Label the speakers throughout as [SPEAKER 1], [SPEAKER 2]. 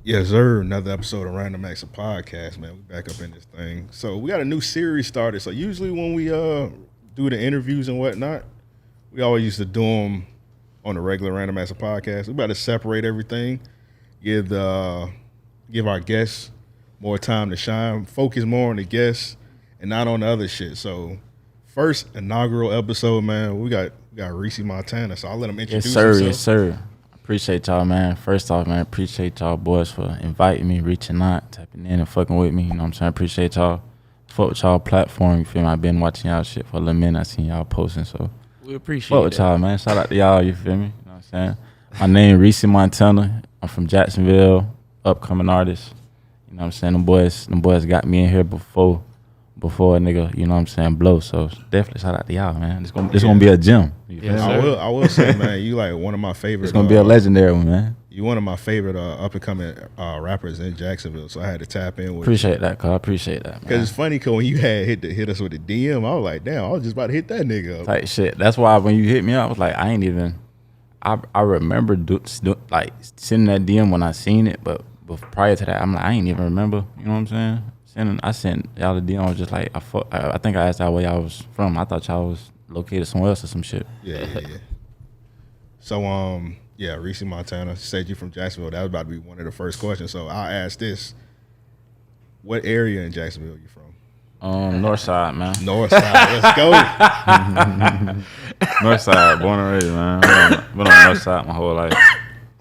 [SPEAKER 1] Yes, sir. Another episode of Random Acts of Podcast, man. We back up in this thing. So we got a new series started. So usually when we do the interviews and whatnot, we always used to do them on the regular Random Acts of Podcast. We about to separate everything, give our guests more time to shine, focus more on the guests and not on the other shit. So first inaugural episode, man, we got Reecie Montana. So I'll let him introduce himself.
[SPEAKER 2] Yes, sir. Appreciate y'all, man. First off, man, appreciate y'all boys for inviting me, reaching out, tapping in and fucking with me. You know what I'm saying? Appreciate y'all. Fuck with y'all platform, you feel me? I've been watching y'all shit for a little minute. I seen y'all posting, so
[SPEAKER 3] we appreciate
[SPEAKER 2] fuck with y'all, man. Shout out to y'all, you feel me? You know what I'm saying? My name Reecie Montana. I'm from Jacksonville, upcoming artist. You know what I'm saying? Them boys got me in here before a nigga, you know what I'm saying, blow. So definitely shout out to y'all, man. This gonna be a gem.
[SPEAKER 1] Yeah, I will say, man, you like one of my favorite.
[SPEAKER 2] It's gonna be a legendary one, man.
[SPEAKER 1] You one of my favorite up and coming rappers in Jacksonville, so I had to tap in with.
[SPEAKER 2] Appreciate that, cuz. I appreciate that, man.
[SPEAKER 1] Because it's funny, cause when you had hit us with the DM, I was like, damn, I was just about to hit that nigga up.
[SPEAKER 2] Type shit. That's why when you hit me up, I was like, I ain't even. I remember like sending that DM when I seen it, but prior to that, I'm like, I ain't even remember. You know what I'm saying? I sent y'all the DM. I was just like, I think I asked y'all where y'all was from. I thought y'all was located somewhere else or some shit.
[SPEAKER 1] Yeah. So, Reecie Montana said you from Jacksonville. That was about to be one of the first questions. So I'll ask this: what area in Jacksonville are you from?
[SPEAKER 2] North side, man.
[SPEAKER 1] North side. Let's go.
[SPEAKER 2] North side, born and raised, man. Been on North side my whole life.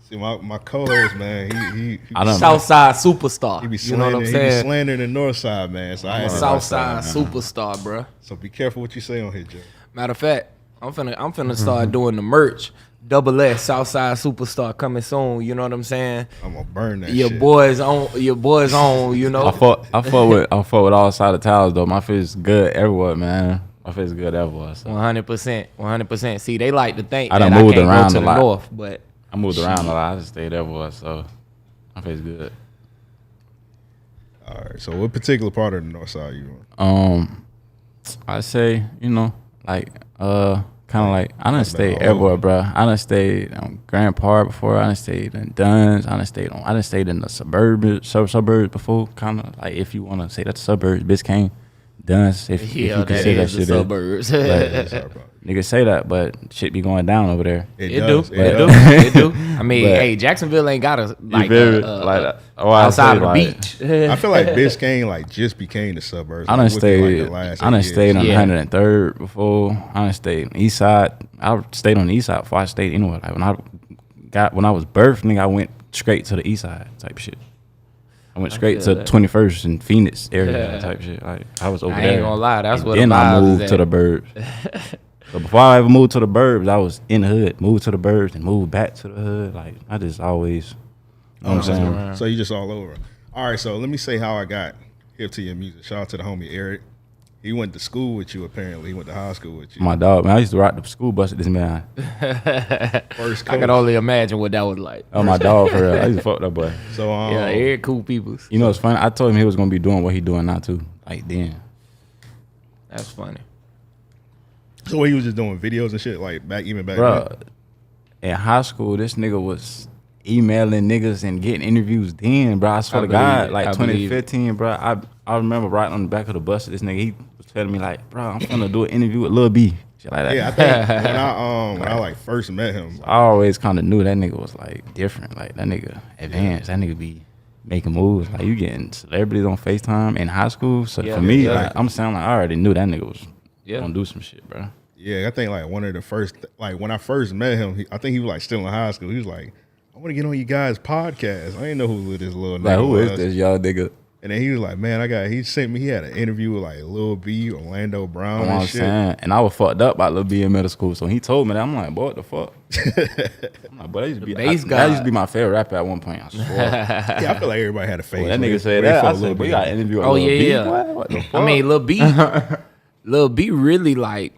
[SPEAKER 1] See, my co-host, man, he
[SPEAKER 3] Southside superstar.
[SPEAKER 1] He be
[SPEAKER 3] you know what I'm saying?
[SPEAKER 1] He be slandering the North Side, man. So
[SPEAKER 3] I'm a Southside superstar, bro.
[SPEAKER 1] So be careful what you say on here, Joe.
[SPEAKER 3] Matter of fact, I'm finna start doing the merch. Double S Southside superstar coming soon. You know what I'm saying?
[SPEAKER 1] I'm gonna burn that.
[SPEAKER 3] Your
[SPEAKER 1] shit.
[SPEAKER 3] boys on. You know.
[SPEAKER 2] I fought with all side of towels though. My face is good everywhere, man. My face is good everywhere.
[SPEAKER 3] 100%. See, they like to think
[SPEAKER 2] I
[SPEAKER 3] that
[SPEAKER 2] done moved
[SPEAKER 3] I can't
[SPEAKER 2] around
[SPEAKER 3] go to
[SPEAKER 2] a
[SPEAKER 3] the
[SPEAKER 2] lot.
[SPEAKER 3] north, but
[SPEAKER 2] I moved around a lot. I just stayed everywhere, so my face good.
[SPEAKER 1] All right. So what particular part of the North Side you on?
[SPEAKER 2] I say, you know, like kind of like I done stayed everywhere, bro. I done stayed on Grand Park before. I done stayed in Duns. I done stayed in the suburbs before. Kind of like, if you want to say that's suburbs, Biscayne, Duns. If you can say that shit,
[SPEAKER 3] suburbs.
[SPEAKER 2] Niggas say that, but shit be going down over there.
[SPEAKER 3] It do. I mean, hey, Jacksonville ain't got outside of the beach.
[SPEAKER 1] I feel like Biscayne just became the suburbs.
[SPEAKER 2] I done stayed on 103rd before. I done stayed on the east side. I stayed on the east side before I stayed anywhere. Like when I was birthed, nigga, I went straight to the east side type shit. I went straight to 21st and Phoenix area type shit. Like I was over there.
[SPEAKER 3] I ain't gonna lie, that's what.
[SPEAKER 2] Then I moved to the burbs. So before I ever moved to the burbs, I was in the hood. Moved to the burbs and moved back to the hood. Like I just always, you know what I'm saying?
[SPEAKER 1] So you just all over. All right, so let me say how I got hip to your music. Shout out to the homie Eric. He went to school with you apparently. He went to high school with you.
[SPEAKER 2] My dog, man. I used to ride the school bus with this man.
[SPEAKER 3] First coach. I could only imagine what that was like.
[SPEAKER 2] Oh, my dog, for real. I used to fuck that boy.
[SPEAKER 1] So
[SPEAKER 3] Eric cool peoples.
[SPEAKER 2] You know, it's funny. I told him he was gonna be doing what he doing now too. Like then.
[SPEAKER 3] That's funny.
[SPEAKER 1] So he was just doing videos and shit back
[SPEAKER 2] bro, then? In high school, this nigga was emailing niggas and getting interviews then, bro. I swear to God, 2015, bro. I remember riding on the back of the bus with this nigga. He was telling me like, bro, I'm gonna do an interview with Lil B. Shit like that.
[SPEAKER 1] Yeah, I think when I first met him,
[SPEAKER 2] I always kind of knew that nigga was like different. Like that nigga advanced. That nigga be making moves. Like you getting celebrities on FaceTime in high school. So for me, I'm sounding like I already knew that nigga was gonna do some shit, bro.
[SPEAKER 1] Yeah, I think one of the first, when I first met him, I think he was still in high school. He was like, I want to get on you guys' podcast. I didn't know who this little nigga
[SPEAKER 2] who
[SPEAKER 1] was.
[SPEAKER 2] Is this y'all nigga?
[SPEAKER 1] And then he was like, man, he sent me, he had an interview with Lil B, Orlando Brown and shit.
[SPEAKER 2] And I was fucked up by Lil B in middle school. So he told me that. I'm like, boy, what the fuck? I'm like, boy, that used to be my favorite rapper at one point, I swear.
[SPEAKER 1] Yeah, I feel like everybody had a face.
[SPEAKER 2] That nigga said that. I said, we got an interview with Lil B. What the fuck?
[SPEAKER 3] I mean, Lil B really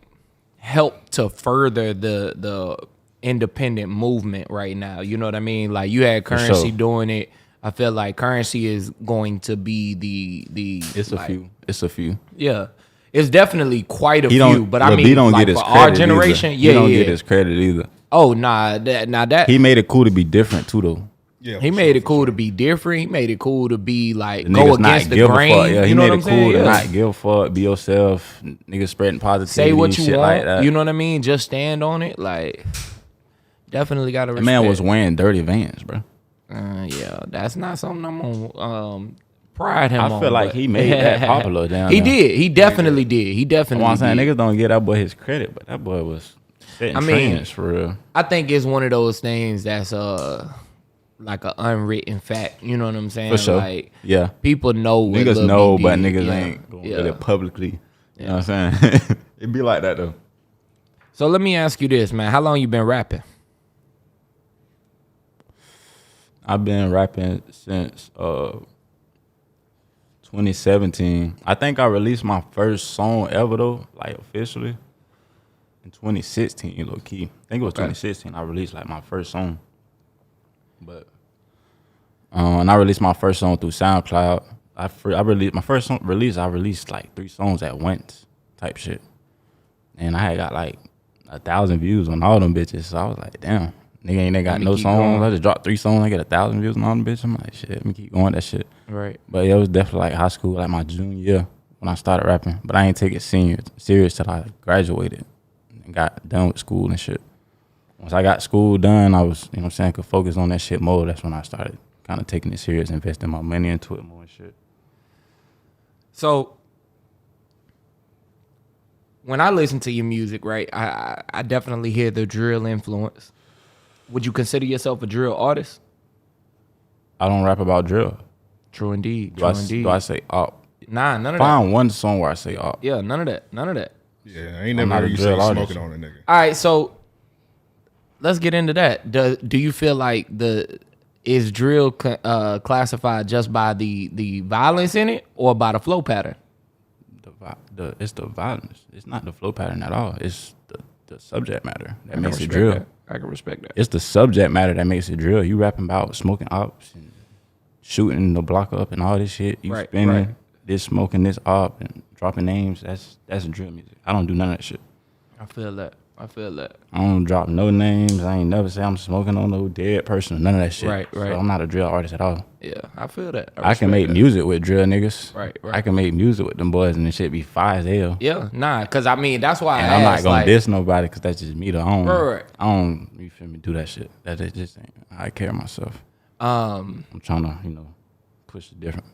[SPEAKER 3] helped to further the independent movement right now. You know what I mean? Like you had Currency doing it. I feel like Currency is going to be the.
[SPEAKER 2] It's a few.
[SPEAKER 3] Yeah, it's definitely quite a few. But I mean,
[SPEAKER 2] he don't get his
[SPEAKER 3] for
[SPEAKER 2] credit
[SPEAKER 3] our generation,
[SPEAKER 2] either. He don't get his credit either.
[SPEAKER 3] Oh nah, that
[SPEAKER 2] he made it cool to be different too though.
[SPEAKER 1] Yeah,
[SPEAKER 3] He
[SPEAKER 1] for
[SPEAKER 3] made
[SPEAKER 1] sure,
[SPEAKER 3] it cool
[SPEAKER 1] for
[SPEAKER 3] to
[SPEAKER 1] sure.
[SPEAKER 3] be different. He made it cool to be like
[SPEAKER 2] The
[SPEAKER 3] go
[SPEAKER 2] niggas not
[SPEAKER 3] against the
[SPEAKER 2] give a
[SPEAKER 3] grain.
[SPEAKER 2] fuck. Yeah, he
[SPEAKER 3] you know
[SPEAKER 2] made
[SPEAKER 3] what
[SPEAKER 2] it
[SPEAKER 3] I'm
[SPEAKER 2] cool
[SPEAKER 3] saying?
[SPEAKER 2] to
[SPEAKER 3] Yeah.
[SPEAKER 2] not give a fuck, be yourself. Niggas spreading positivity,
[SPEAKER 3] Say what you
[SPEAKER 2] shit
[SPEAKER 3] want.
[SPEAKER 2] like that.
[SPEAKER 3] You know what I mean? Just stand on it. Like, definitely got to
[SPEAKER 2] That
[SPEAKER 3] respect.
[SPEAKER 2] man was wearing dirty Vans, bro.
[SPEAKER 3] Yeah, that's not something I'm gonna pride him on.
[SPEAKER 2] I feel like
[SPEAKER 3] but-
[SPEAKER 2] he made that popular down
[SPEAKER 3] He
[SPEAKER 2] there.
[SPEAKER 3] did. He definitely did. He
[SPEAKER 2] You
[SPEAKER 3] definitely
[SPEAKER 2] know what I'm saying?
[SPEAKER 3] did.
[SPEAKER 2] Niggas don't get that boy his credit, but that boy was setting
[SPEAKER 3] I mean,
[SPEAKER 2] trends for real.
[SPEAKER 3] I think it's one of those things that's like an unwritten fact. You know what I'm saying?
[SPEAKER 2] For sure.
[SPEAKER 3] Like,
[SPEAKER 2] Yeah.
[SPEAKER 3] people know what
[SPEAKER 2] Niggas
[SPEAKER 3] Lil
[SPEAKER 2] know,
[SPEAKER 3] B
[SPEAKER 2] but
[SPEAKER 3] did.
[SPEAKER 2] niggas
[SPEAKER 3] Yeah.
[SPEAKER 2] ain't going to
[SPEAKER 3] Yeah.
[SPEAKER 2] let it publicly. You know what I'm saying? It be like that, though.
[SPEAKER 3] So let me ask you this, man. How long you been rapping?
[SPEAKER 2] I've been rapping since 2017. I think I released my first song ever, though, like officially, in 2016, low key. I think it was 2016. I released like my first song. But and I released my first song through SoundCloud. I released my first song release. I released like 3 songs at once, type shit, and I had got like 1,000 views on all them bitches. So I was like, damn, nigga ain't got no
[SPEAKER 3] keep
[SPEAKER 2] songs.
[SPEAKER 3] going.
[SPEAKER 2] I just dropped 3 songs. I get 1,000 views on all them bitches. I'm like, shit, let me keep going that shit.
[SPEAKER 3] Right.
[SPEAKER 2] But yeah, it was definitely like high school, like my junior year when I started rapping. But I ain't take it serious till I graduated and got done with school and shit. Once I got school done, I was, you know what I'm saying, could focus on that shit more. That's when I started kind of taking it serious, investing my money into it more and shit.
[SPEAKER 3] So when I listen to your music, right, I definitely hear the drill influence. Would you consider yourself a drill artist?
[SPEAKER 2] I don't rap about drill.
[SPEAKER 3] True indeed.
[SPEAKER 2] Do
[SPEAKER 3] True
[SPEAKER 2] I,
[SPEAKER 3] indeed.
[SPEAKER 2] do I say op?
[SPEAKER 3] Nah, none of that.
[SPEAKER 2] Find one song where I say op.
[SPEAKER 3] Yeah, none of that. None of that.
[SPEAKER 1] Yeah, I ain't
[SPEAKER 2] I'm
[SPEAKER 1] never
[SPEAKER 2] not
[SPEAKER 1] heard
[SPEAKER 2] a
[SPEAKER 1] you say
[SPEAKER 2] drill artist.
[SPEAKER 1] smoking on a nigga.
[SPEAKER 3] All right, so let's get into that. Do you feel like is drill classified just by the violence in it or by the flow pattern?
[SPEAKER 2] It's the violence. It's not the flow pattern at all. It's the subject matter that
[SPEAKER 3] I
[SPEAKER 2] makes it
[SPEAKER 3] respect
[SPEAKER 2] drill.
[SPEAKER 3] that. I can respect that.
[SPEAKER 2] It's the subject matter that makes it drill. You rapping about smoking ops and shooting the block up and all this shit. You
[SPEAKER 3] Right,
[SPEAKER 2] spinning
[SPEAKER 3] right.
[SPEAKER 2] this, smoking this op and dropping names. That's drill music. I don't do none of that shit.
[SPEAKER 3] I feel that. I
[SPEAKER 2] I don't drop no names. I ain't never say I'm smoking on no dead person or none of that shit.
[SPEAKER 3] Right, right.
[SPEAKER 2] So I'm not a drill artist at all.
[SPEAKER 3] Yeah, I feel that.
[SPEAKER 2] I can
[SPEAKER 3] respect
[SPEAKER 2] make
[SPEAKER 3] that.
[SPEAKER 2] music with drill niggas.
[SPEAKER 3] Right.
[SPEAKER 2] I can make music with them boys and the shit be fire as hell.
[SPEAKER 3] Yeah, nah, because I mean, that's why
[SPEAKER 2] And
[SPEAKER 3] I
[SPEAKER 2] I'm not
[SPEAKER 3] asked,
[SPEAKER 2] gonna
[SPEAKER 3] like,
[SPEAKER 2] diss nobody because that's just me though.
[SPEAKER 3] Right.
[SPEAKER 2] I don't, you feel me, do that shit. That just ain't how I carry myself. I'm trying to, push a different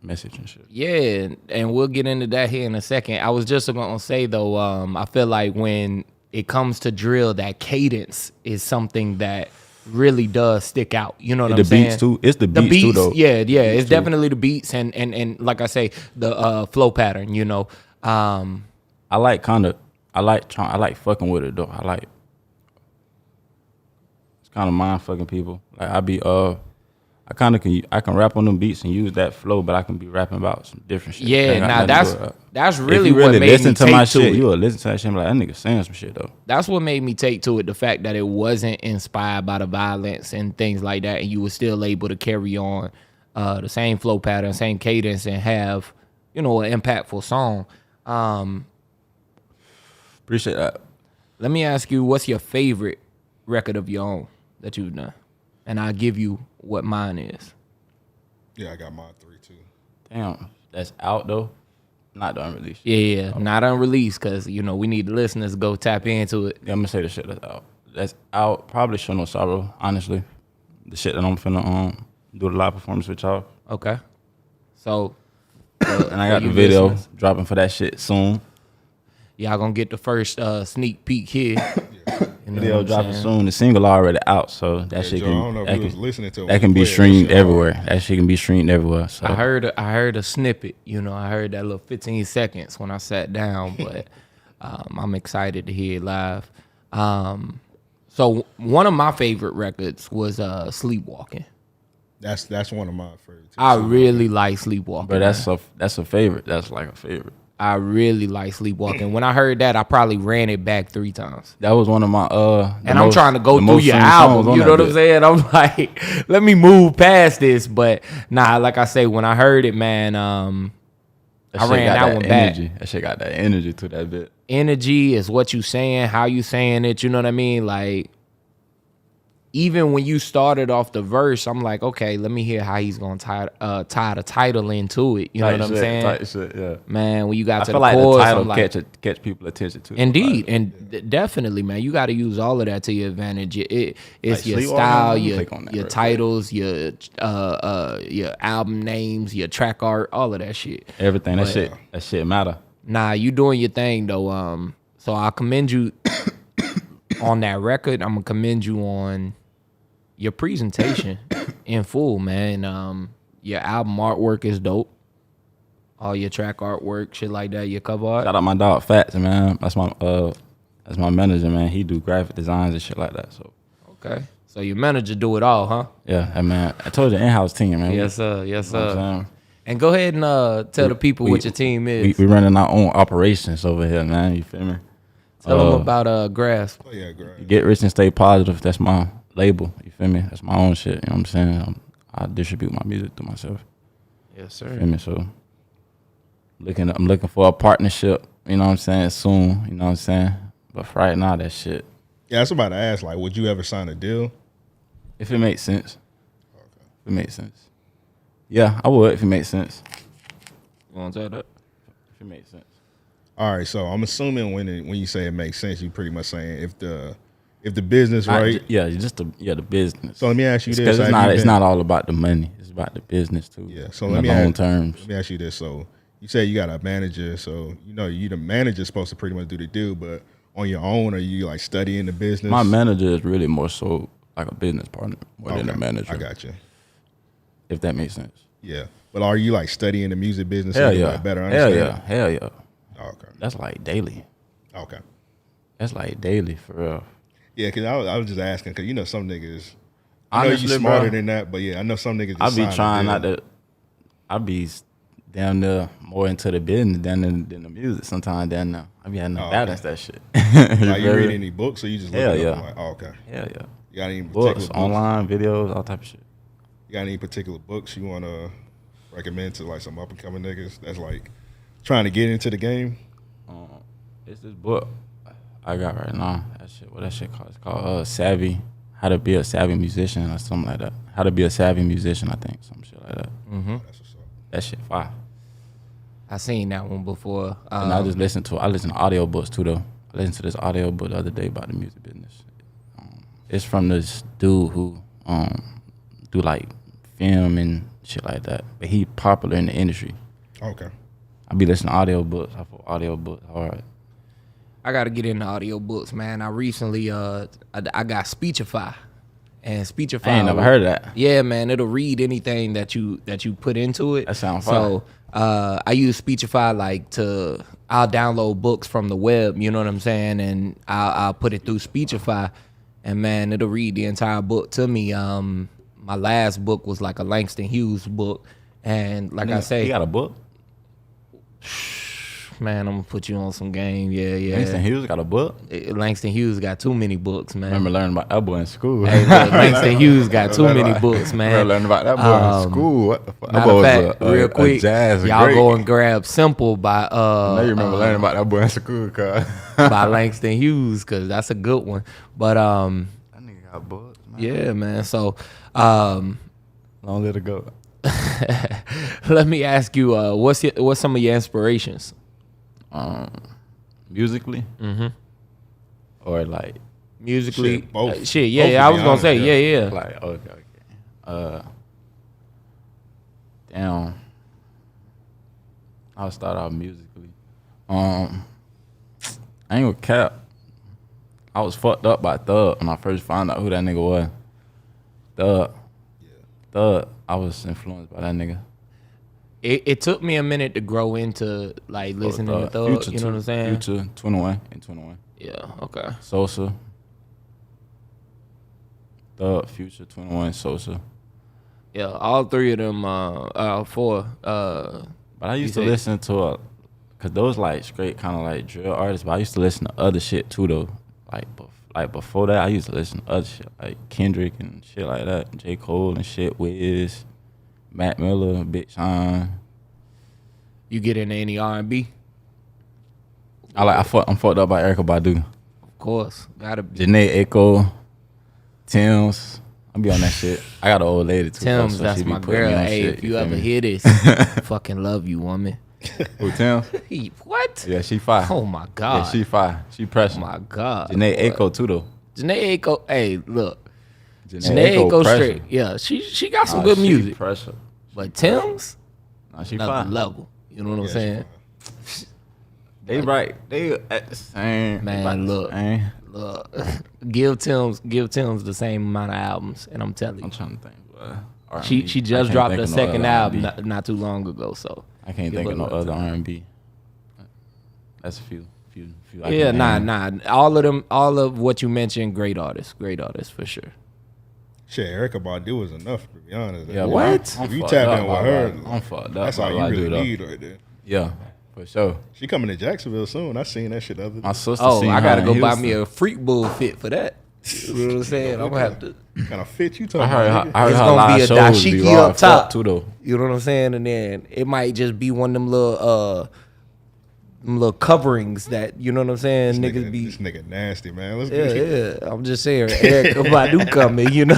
[SPEAKER 2] message and shit.
[SPEAKER 3] Yeah, and we'll get into that here in a second. I was just gonna say though, I feel like when it comes to drill, that cadence is something that really does stick out. You know what I'm saying?
[SPEAKER 2] The beats too. It's the beats too though.
[SPEAKER 3] Yeah, it's definitely the beats and like I say, the flow pattern.
[SPEAKER 2] I like fucking with it though. It's kind of mind fucking people. Like I can rap on them beats and use that flow, but I can be rapping about some different shit.
[SPEAKER 3] Yeah,
[SPEAKER 2] That ain't got nothing to do with
[SPEAKER 3] that's
[SPEAKER 2] If
[SPEAKER 3] really
[SPEAKER 2] you
[SPEAKER 3] what made
[SPEAKER 2] listen
[SPEAKER 3] me
[SPEAKER 2] to
[SPEAKER 3] take
[SPEAKER 2] my
[SPEAKER 3] to
[SPEAKER 2] shit,
[SPEAKER 3] it.
[SPEAKER 2] you will listen to that shit and be like, that nigga saying some shit though.
[SPEAKER 3] That's what made me take to it, the fact that it wasn't inspired by the violence and things like that, and you were still able to carry on the same flow pattern, same cadence, and have, an impactful song.
[SPEAKER 2] Appreciate that.
[SPEAKER 3] Let me ask you, what's your favorite record of your own that you've done? And I'll give you what mine is.
[SPEAKER 1] Yeah, I got mine 3 too.
[SPEAKER 2] Damn, that's out though. Not the unreleased.
[SPEAKER 3] Yeah, not unreleased, because, we need the listeners to go tap into it.
[SPEAKER 2] Yeah, I'm gonna say the shit that's out. That's out. Probably Show No Sorrow, honestly. The shit that I'm finna do the live performance with y'all.
[SPEAKER 3] Okay. So,
[SPEAKER 2] And I got
[SPEAKER 3] for
[SPEAKER 2] the
[SPEAKER 3] you
[SPEAKER 2] video
[SPEAKER 3] listeners,
[SPEAKER 2] dropping for that shit soon.
[SPEAKER 3] y'all gonna get the first sneak peek here. You know
[SPEAKER 2] Video
[SPEAKER 3] what I'm
[SPEAKER 2] dropping
[SPEAKER 3] saying?
[SPEAKER 2] soon. The single already out, so that shit
[SPEAKER 1] Joe, I don't know if you was listening to it when
[SPEAKER 2] that can
[SPEAKER 1] you
[SPEAKER 2] be
[SPEAKER 1] played that
[SPEAKER 2] streamed
[SPEAKER 1] shit.
[SPEAKER 2] everywhere. That shit can be streamed everywhere. So
[SPEAKER 3] I heard a snippet. I heard that little 15 seconds when I sat down, but I'm excited to hear it live. So one of my favorite records was Sleepwalking.
[SPEAKER 1] That's one of my favorites.
[SPEAKER 3] I really like Sleepwalking.
[SPEAKER 2] but
[SPEAKER 3] man.
[SPEAKER 2] that's a favorite. That's like a favorite.
[SPEAKER 3] I really like Sleepwalking. When I heard that, I probably ran it back 3 times.
[SPEAKER 2] That was one of my
[SPEAKER 3] And I'm trying to go through your album. You know what I'm saying? I'm like, let me move past this. But nah, like I say, when I heard it, man, I ran that one back.
[SPEAKER 2] That shit got that energy to that bit.
[SPEAKER 3] Energy is what you saying, how you saying it. You know what I mean? Like, even when you started off the verse, I'm like, okay, let me hear how he's gonna tie the title into it. You know what I'm saying?
[SPEAKER 2] Tight shit, yeah.
[SPEAKER 3] Man, when you got to
[SPEAKER 2] feel
[SPEAKER 3] the
[SPEAKER 2] like
[SPEAKER 3] chorus,
[SPEAKER 2] the title
[SPEAKER 3] I'm like,
[SPEAKER 2] catch people attention too.
[SPEAKER 3] indeed,
[SPEAKER 2] Like,
[SPEAKER 3] and definitely, man, you got to use all of that to your advantage. It's
[SPEAKER 2] Like
[SPEAKER 3] your
[SPEAKER 2] Sleepwalking,
[SPEAKER 3] style,
[SPEAKER 2] let me
[SPEAKER 3] your
[SPEAKER 2] click on that real quick.
[SPEAKER 3] titles, your album names, your track art, all of that shit.
[SPEAKER 2] everything. That shit matter.
[SPEAKER 3] Nah, you doing your thing though. So I commend you on that record. I'm gonna commend you on your presentation in full, man. Your album artwork is dope. All your track artwork, shit like that. Your cover art.
[SPEAKER 2] Shout out my dog Fats, man. That's my manager, man. He do graphic designs and shit like that. So
[SPEAKER 3] Okay. So your manager do it all, huh?
[SPEAKER 2] yeah, and man, I told you in-house team, man.
[SPEAKER 3] Yes, sir. Yes,
[SPEAKER 2] You know what
[SPEAKER 3] sir.
[SPEAKER 2] I'm saying?
[SPEAKER 3] And go ahead and tell the people what your team is.
[SPEAKER 2] We running our own operations over here, man. You feel me?
[SPEAKER 3] Tell them about Grasp.
[SPEAKER 1] Oh yeah, great.
[SPEAKER 2] Get rich and stay positive. That's my label. You feel me? That's my own shit. You know what I'm saying? I distribute my music to myself.
[SPEAKER 3] Yes,
[SPEAKER 2] You
[SPEAKER 3] sir.
[SPEAKER 2] feel me? So I'm looking for a partnership. You know what I'm saying? Soon. You know what I'm saying? But for right now, that shit.
[SPEAKER 1] Yeah, I was about to ask, like, would you ever sign a deal?
[SPEAKER 2] If it makes sense. Okay. If it makes sense. Yeah, I would if it makes sense.
[SPEAKER 3] You want to tell that?
[SPEAKER 2] If it makes sense.
[SPEAKER 1] All right, so I'm assuming when you say it makes sense, you pretty much saying if the business right.
[SPEAKER 2] The business.
[SPEAKER 1] So let me ask you this:
[SPEAKER 2] Because
[SPEAKER 1] have you
[SPEAKER 2] it's
[SPEAKER 1] been-
[SPEAKER 2] not all about the money. It's about the business too.
[SPEAKER 1] Yeah. So
[SPEAKER 2] in
[SPEAKER 1] let
[SPEAKER 2] the
[SPEAKER 1] me
[SPEAKER 2] long terms.
[SPEAKER 1] Let me ask you this: so you say you got a manager, so you the manager's supposed to pretty much do the deal, but on your own, are you like studying the business?
[SPEAKER 2] My manager is really more so like a business partner more than a manager.
[SPEAKER 1] I got you.
[SPEAKER 2] If that makes sense.
[SPEAKER 1] Yeah, but are you like studying the music business?
[SPEAKER 2] Hell
[SPEAKER 1] so you
[SPEAKER 2] yeah.
[SPEAKER 1] get a better understanding?
[SPEAKER 2] Hell yeah.
[SPEAKER 1] Oh, okay.
[SPEAKER 2] That's like daily.
[SPEAKER 1] Okay.
[SPEAKER 2] That's like daily for real.
[SPEAKER 1] Yeah, because I was just asking because some niggas. I know
[SPEAKER 2] Honestly,
[SPEAKER 1] you smarter
[SPEAKER 2] bro,
[SPEAKER 1] than that, but yeah, I know some niggas. Just
[SPEAKER 2] I be
[SPEAKER 1] sign a
[SPEAKER 2] trying
[SPEAKER 1] deal.
[SPEAKER 2] not to. I be down there more into the business than the music. Sometimes down there, I be having to balance that shit.
[SPEAKER 1] Like you read any books or you just look
[SPEAKER 2] Hell
[SPEAKER 1] it
[SPEAKER 2] yeah.
[SPEAKER 1] up and like, oh, okay.
[SPEAKER 2] Hell yeah.
[SPEAKER 1] You got any particular
[SPEAKER 2] Books, online videos, all type of shit.
[SPEAKER 1] You got any particular books you want to recommend to like some up and coming niggas that's like trying to get into the game?
[SPEAKER 2] It's this book I got right now. What that shit called? It's called Savvy. How to be a savvy musician or something like that. How to be a savvy musician, I think, some shit like that.
[SPEAKER 3] Mm-hmm.
[SPEAKER 1] That's what's up.
[SPEAKER 2] That shit fire.
[SPEAKER 3] I seen that one before.
[SPEAKER 2] And I just listen to audiobooks too though. I listened to this audiobook the other day about the music business. It's from this dude who do like film and shit like that. But he popular in the industry.
[SPEAKER 1] Okay.
[SPEAKER 2] I be listening to audiobooks. I put audiobooks hard.
[SPEAKER 3] I got to get into audiobooks, man. I recently I got Speechify. And Speechify,
[SPEAKER 2] I ain't never heard of that.
[SPEAKER 3] Yeah, man, it'll read anything that you put into it.
[SPEAKER 2] That sound
[SPEAKER 3] so I use Speechify I'll download books from the web, you know what I'm saying, and I'll put it through Speechify, and man, it'll read the entire book to me. My last book was like a Langston Hughes book, and like I say,
[SPEAKER 2] he got a book.
[SPEAKER 3] Man, I'm gonna put you on some game. Yeah.
[SPEAKER 2] Langston Hughes got a book.
[SPEAKER 3] Langston Hughes got too many books, man.
[SPEAKER 2] I remember learning about that boy in school.
[SPEAKER 3] Hey, look, Langston Hughes got too many books,
[SPEAKER 2] I
[SPEAKER 3] man.
[SPEAKER 2] remember learning about that boy in school. What the fuck? That
[SPEAKER 3] Matter
[SPEAKER 2] boy
[SPEAKER 3] of
[SPEAKER 2] was
[SPEAKER 3] fact, real quick,
[SPEAKER 2] jazz
[SPEAKER 3] y'all
[SPEAKER 2] great.
[SPEAKER 3] go and grab "Simple" by
[SPEAKER 2] I know you remember learning about that boy in school, cuz.
[SPEAKER 3] by Langston Hughes, because that's a good one. But
[SPEAKER 2] That nigga got books, man.
[SPEAKER 3] yeah, man. So
[SPEAKER 2] Long let it go.
[SPEAKER 3] let me ask you, what's some of your inspirations?
[SPEAKER 2] Musically? Mm-hmm. Or like
[SPEAKER 3] Musically,
[SPEAKER 1] Shit, both.
[SPEAKER 3] Yeah.
[SPEAKER 1] Both,
[SPEAKER 3] I
[SPEAKER 1] to
[SPEAKER 3] was
[SPEAKER 1] be
[SPEAKER 3] gonna
[SPEAKER 1] honest,
[SPEAKER 3] say, yeah.
[SPEAKER 2] like okay. Damn. I'll start out musically. I ain't gonna cap. I was fucked up by Thug when I first found out who that nigga was. Thug. I was influenced by that nigga.
[SPEAKER 3] It took me a minute to grow into like listening to Thug.
[SPEAKER 2] Future
[SPEAKER 3] You know what I'm saying?
[SPEAKER 2] Future 21 and 21.
[SPEAKER 3] Yeah. Okay.
[SPEAKER 2] Sosa. Thug, Future, 21, Sosa.
[SPEAKER 3] Yeah. All three of them. Four.
[SPEAKER 2] But I used to
[SPEAKER 3] say-
[SPEAKER 2] listen to cause those like straight kind of like drill artists. But I used to listen to other shit too though. Like before that, I used to listen to other shit like Kendrick and shit like that, J. Cole and shit, Wiz, Mac Miller, Big Sean.
[SPEAKER 3] You get into any R&B?
[SPEAKER 2] I'm fucked up by Erykah Badu,
[SPEAKER 3] Of course. Gotta be.
[SPEAKER 2] Janae Echo, Tim's. I'll be on that shit. I got an old lady too.
[SPEAKER 3] Tim's,
[SPEAKER 2] so
[SPEAKER 3] that's
[SPEAKER 2] she be
[SPEAKER 3] my
[SPEAKER 2] putting me
[SPEAKER 3] girl.
[SPEAKER 2] on
[SPEAKER 3] Hey,
[SPEAKER 2] shit,
[SPEAKER 3] if you
[SPEAKER 2] feel
[SPEAKER 3] ever
[SPEAKER 2] me?
[SPEAKER 3] hear this, fucking love you, woman.
[SPEAKER 2] Who, Tim's?
[SPEAKER 3] What?
[SPEAKER 2] Yeah, she fire.
[SPEAKER 3] Oh my God.
[SPEAKER 2] Yeah, she fire. She
[SPEAKER 3] Oh
[SPEAKER 2] pressure.
[SPEAKER 3] my God.
[SPEAKER 2] Janae Aiko too though.
[SPEAKER 3] Janae Aiko. Hey, look. Janae Aiko straight. Yeah, she got some good music.
[SPEAKER 2] Pressure.
[SPEAKER 3] But Tim's,
[SPEAKER 2] Nah, she
[SPEAKER 3] another
[SPEAKER 2] fire.
[SPEAKER 3] level. You know what I'm saying?
[SPEAKER 2] They right. They at the same.
[SPEAKER 3] Man,
[SPEAKER 2] about the
[SPEAKER 3] look.
[SPEAKER 2] same.
[SPEAKER 3] Look, give Tim's the same amount of albums, and I'm telling
[SPEAKER 2] I'm
[SPEAKER 3] you,
[SPEAKER 2] trying to think. R&B.
[SPEAKER 3] she
[SPEAKER 2] I
[SPEAKER 3] just
[SPEAKER 2] can't
[SPEAKER 3] dropped
[SPEAKER 2] think
[SPEAKER 3] her
[SPEAKER 2] of no
[SPEAKER 3] second
[SPEAKER 2] other
[SPEAKER 3] album
[SPEAKER 2] R&B.
[SPEAKER 3] not too long ago. So
[SPEAKER 2] I can't
[SPEAKER 3] give
[SPEAKER 2] think
[SPEAKER 3] her
[SPEAKER 2] of no
[SPEAKER 3] a little
[SPEAKER 2] other
[SPEAKER 3] time.
[SPEAKER 2] R&B. That's a few. I
[SPEAKER 3] Yeah,
[SPEAKER 2] can
[SPEAKER 3] nah.
[SPEAKER 2] name.
[SPEAKER 3] All of what you mentioned, great artists for sure.
[SPEAKER 1] Shit, Erykah Badu was enough, to be honest.
[SPEAKER 2] Yeah,
[SPEAKER 3] What?
[SPEAKER 2] I'm
[SPEAKER 1] If you
[SPEAKER 2] fucked
[SPEAKER 1] tap
[SPEAKER 2] up
[SPEAKER 1] in with
[SPEAKER 2] by
[SPEAKER 1] her,
[SPEAKER 2] that. I'm fucked up.
[SPEAKER 1] that's
[SPEAKER 2] by
[SPEAKER 1] all
[SPEAKER 2] what I
[SPEAKER 1] you
[SPEAKER 2] do,
[SPEAKER 1] really
[SPEAKER 2] though.
[SPEAKER 1] need right there.
[SPEAKER 2] Yeah, for sure.
[SPEAKER 1] She coming to Jacksonville soon. I seen that shit the other
[SPEAKER 2] My
[SPEAKER 1] day.
[SPEAKER 2] sister.
[SPEAKER 3] Oh,
[SPEAKER 2] seen
[SPEAKER 3] I
[SPEAKER 2] her
[SPEAKER 3] gotta
[SPEAKER 2] in
[SPEAKER 3] go buy
[SPEAKER 2] Houston.
[SPEAKER 3] me a freak bull fit for that. You know what I'm saying? I'm gonna have to.
[SPEAKER 1] What kind of fit you
[SPEAKER 2] I
[SPEAKER 1] talking
[SPEAKER 2] heard.
[SPEAKER 1] about?
[SPEAKER 2] I heard
[SPEAKER 3] It's
[SPEAKER 2] her
[SPEAKER 3] gonna
[SPEAKER 2] live
[SPEAKER 3] be a
[SPEAKER 2] shows be
[SPEAKER 3] dashiki
[SPEAKER 2] raw
[SPEAKER 3] up
[SPEAKER 2] as fuck,
[SPEAKER 3] top
[SPEAKER 2] too though.
[SPEAKER 3] You know what I'm saying? And then it might just be one of them little coverings that, you know what I'm saying,
[SPEAKER 1] This
[SPEAKER 3] niggas be.
[SPEAKER 1] This nigga nasty, man. Let's
[SPEAKER 3] Yeah,
[SPEAKER 1] get
[SPEAKER 3] yeah. I'm just saying, Erykah Badu coming, you know.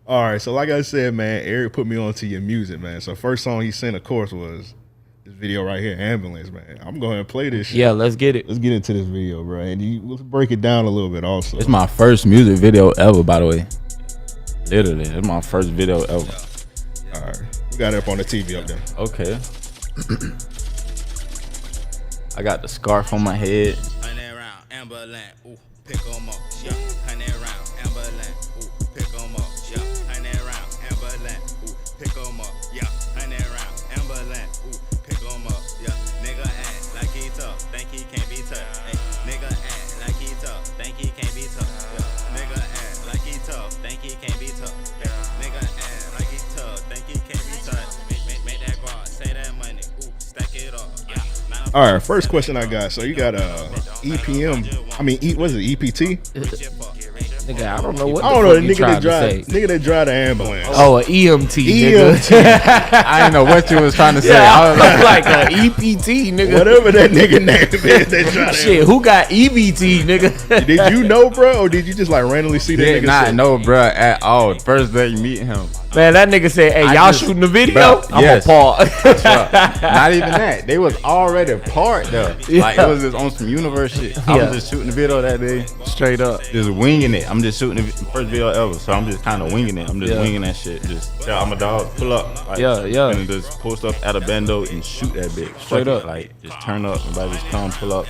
[SPEAKER 1] All right, so like I said, man, Eric put me onto your music, man. So first song he sent, of course, was this video right here, Ambulance, man. I'm going to play this shit.
[SPEAKER 3] Yeah, let's get it.
[SPEAKER 1] Let's get into this video, bro. And let's break it down a little bit also.
[SPEAKER 2] It's my first music video ever, by the way. Literally, it's my first video ever.
[SPEAKER 1] All right. We got it up on the TV up there.
[SPEAKER 2] Okay. I got the scarf on my head.
[SPEAKER 4] 100 round, ambulance, ooh, pick 'em up, yeah. 100 round, ambulance, ooh, pick 'em up, yeah. 100 round, ambulance, ooh, pick 'em up, yeah. 100 round, ambulance, ooh, pick 'em up, yeah. Nigga act like he tough, think he can't be touched. Ay, nigga act like he tough, think he can't be touched. Yeah. Nigga act like he tough, think he can't be touched. Yeah. Nigga act like he tough, think he can't be touched. Make that guard, say that money, ooh, stack it up, yeah.
[SPEAKER 1] All right, first question I got. So you got EPM. I mean, was it EPT?
[SPEAKER 3] Nigga, I don't know what
[SPEAKER 1] I don't
[SPEAKER 3] the
[SPEAKER 1] know.
[SPEAKER 3] fuck
[SPEAKER 1] The
[SPEAKER 3] you
[SPEAKER 1] nigga
[SPEAKER 3] tried
[SPEAKER 1] that
[SPEAKER 3] to
[SPEAKER 1] drive,
[SPEAKER 3] say.
[SPEAKER 1] nigga that drive the ambulance.
[SPEAKER 3] Oh, an EMT, nigga.
[SPEAKER 1] EMT,
[SPEAKER 2] I didn't know what you was trying to say.
[SPEAKER 3] Yeah,
[SPEAKER 2] I was like,
[SPEAKER 3] like an EPT, nigga.
[SPEAKER 1] whatever that nigga name is. That drive the
[SPEAKER 3] Shit, who got EBT, nigga?
[SPEAKER 1] Did you know, bro, or did you just like randomly see that
[SPEAKER 2] did
[SPEAKER 1] nigga?
[SPEAKER 2] not
[SPEAKER 1] say-
[SPEAKER 2] know, bruh, at all. First day you meet him.
[SPEAKER 3] Man, that nigga said, hey,
[SPEAKER 2] I
[SPEAKER 3] y'all
[SPEAKER 2] just-
[SPEAKER 3] shooting the video?
[SPEAKER 2] Bruh,
[SPEAKER 3] I'm
[SPEAKER 2] yes.
[SPEAKER 3] a pause.
[SPEAKER 2] Not even that. They was already apart though. Like it was just on some universe shit. I
[SPEAKER 3] Yeah.
[SPEAKER 2] was just shooting the video that day.
[SPEAKER 3] Straight up.
[SPEAKER 2] Just winging it. I'm just shooting the first video ever. So I'm just kind of winging it. I'm just
[SPEAKER 3] Yeah.
[SPEAKER 2] winging that shit. Just yeah, I'm a dog. Pull up. Like,
[SPEAKER 3] Yeah, yeah.
[SPEAKER 2] And just post up at a bando and shoot that bitch.
[SPEAKER 3] Straight
[SPEAKER 2] Fuck
[SPEAKER 3] up.
[SPEAKER 2] it. Like just turn up. Everybody just come pull up.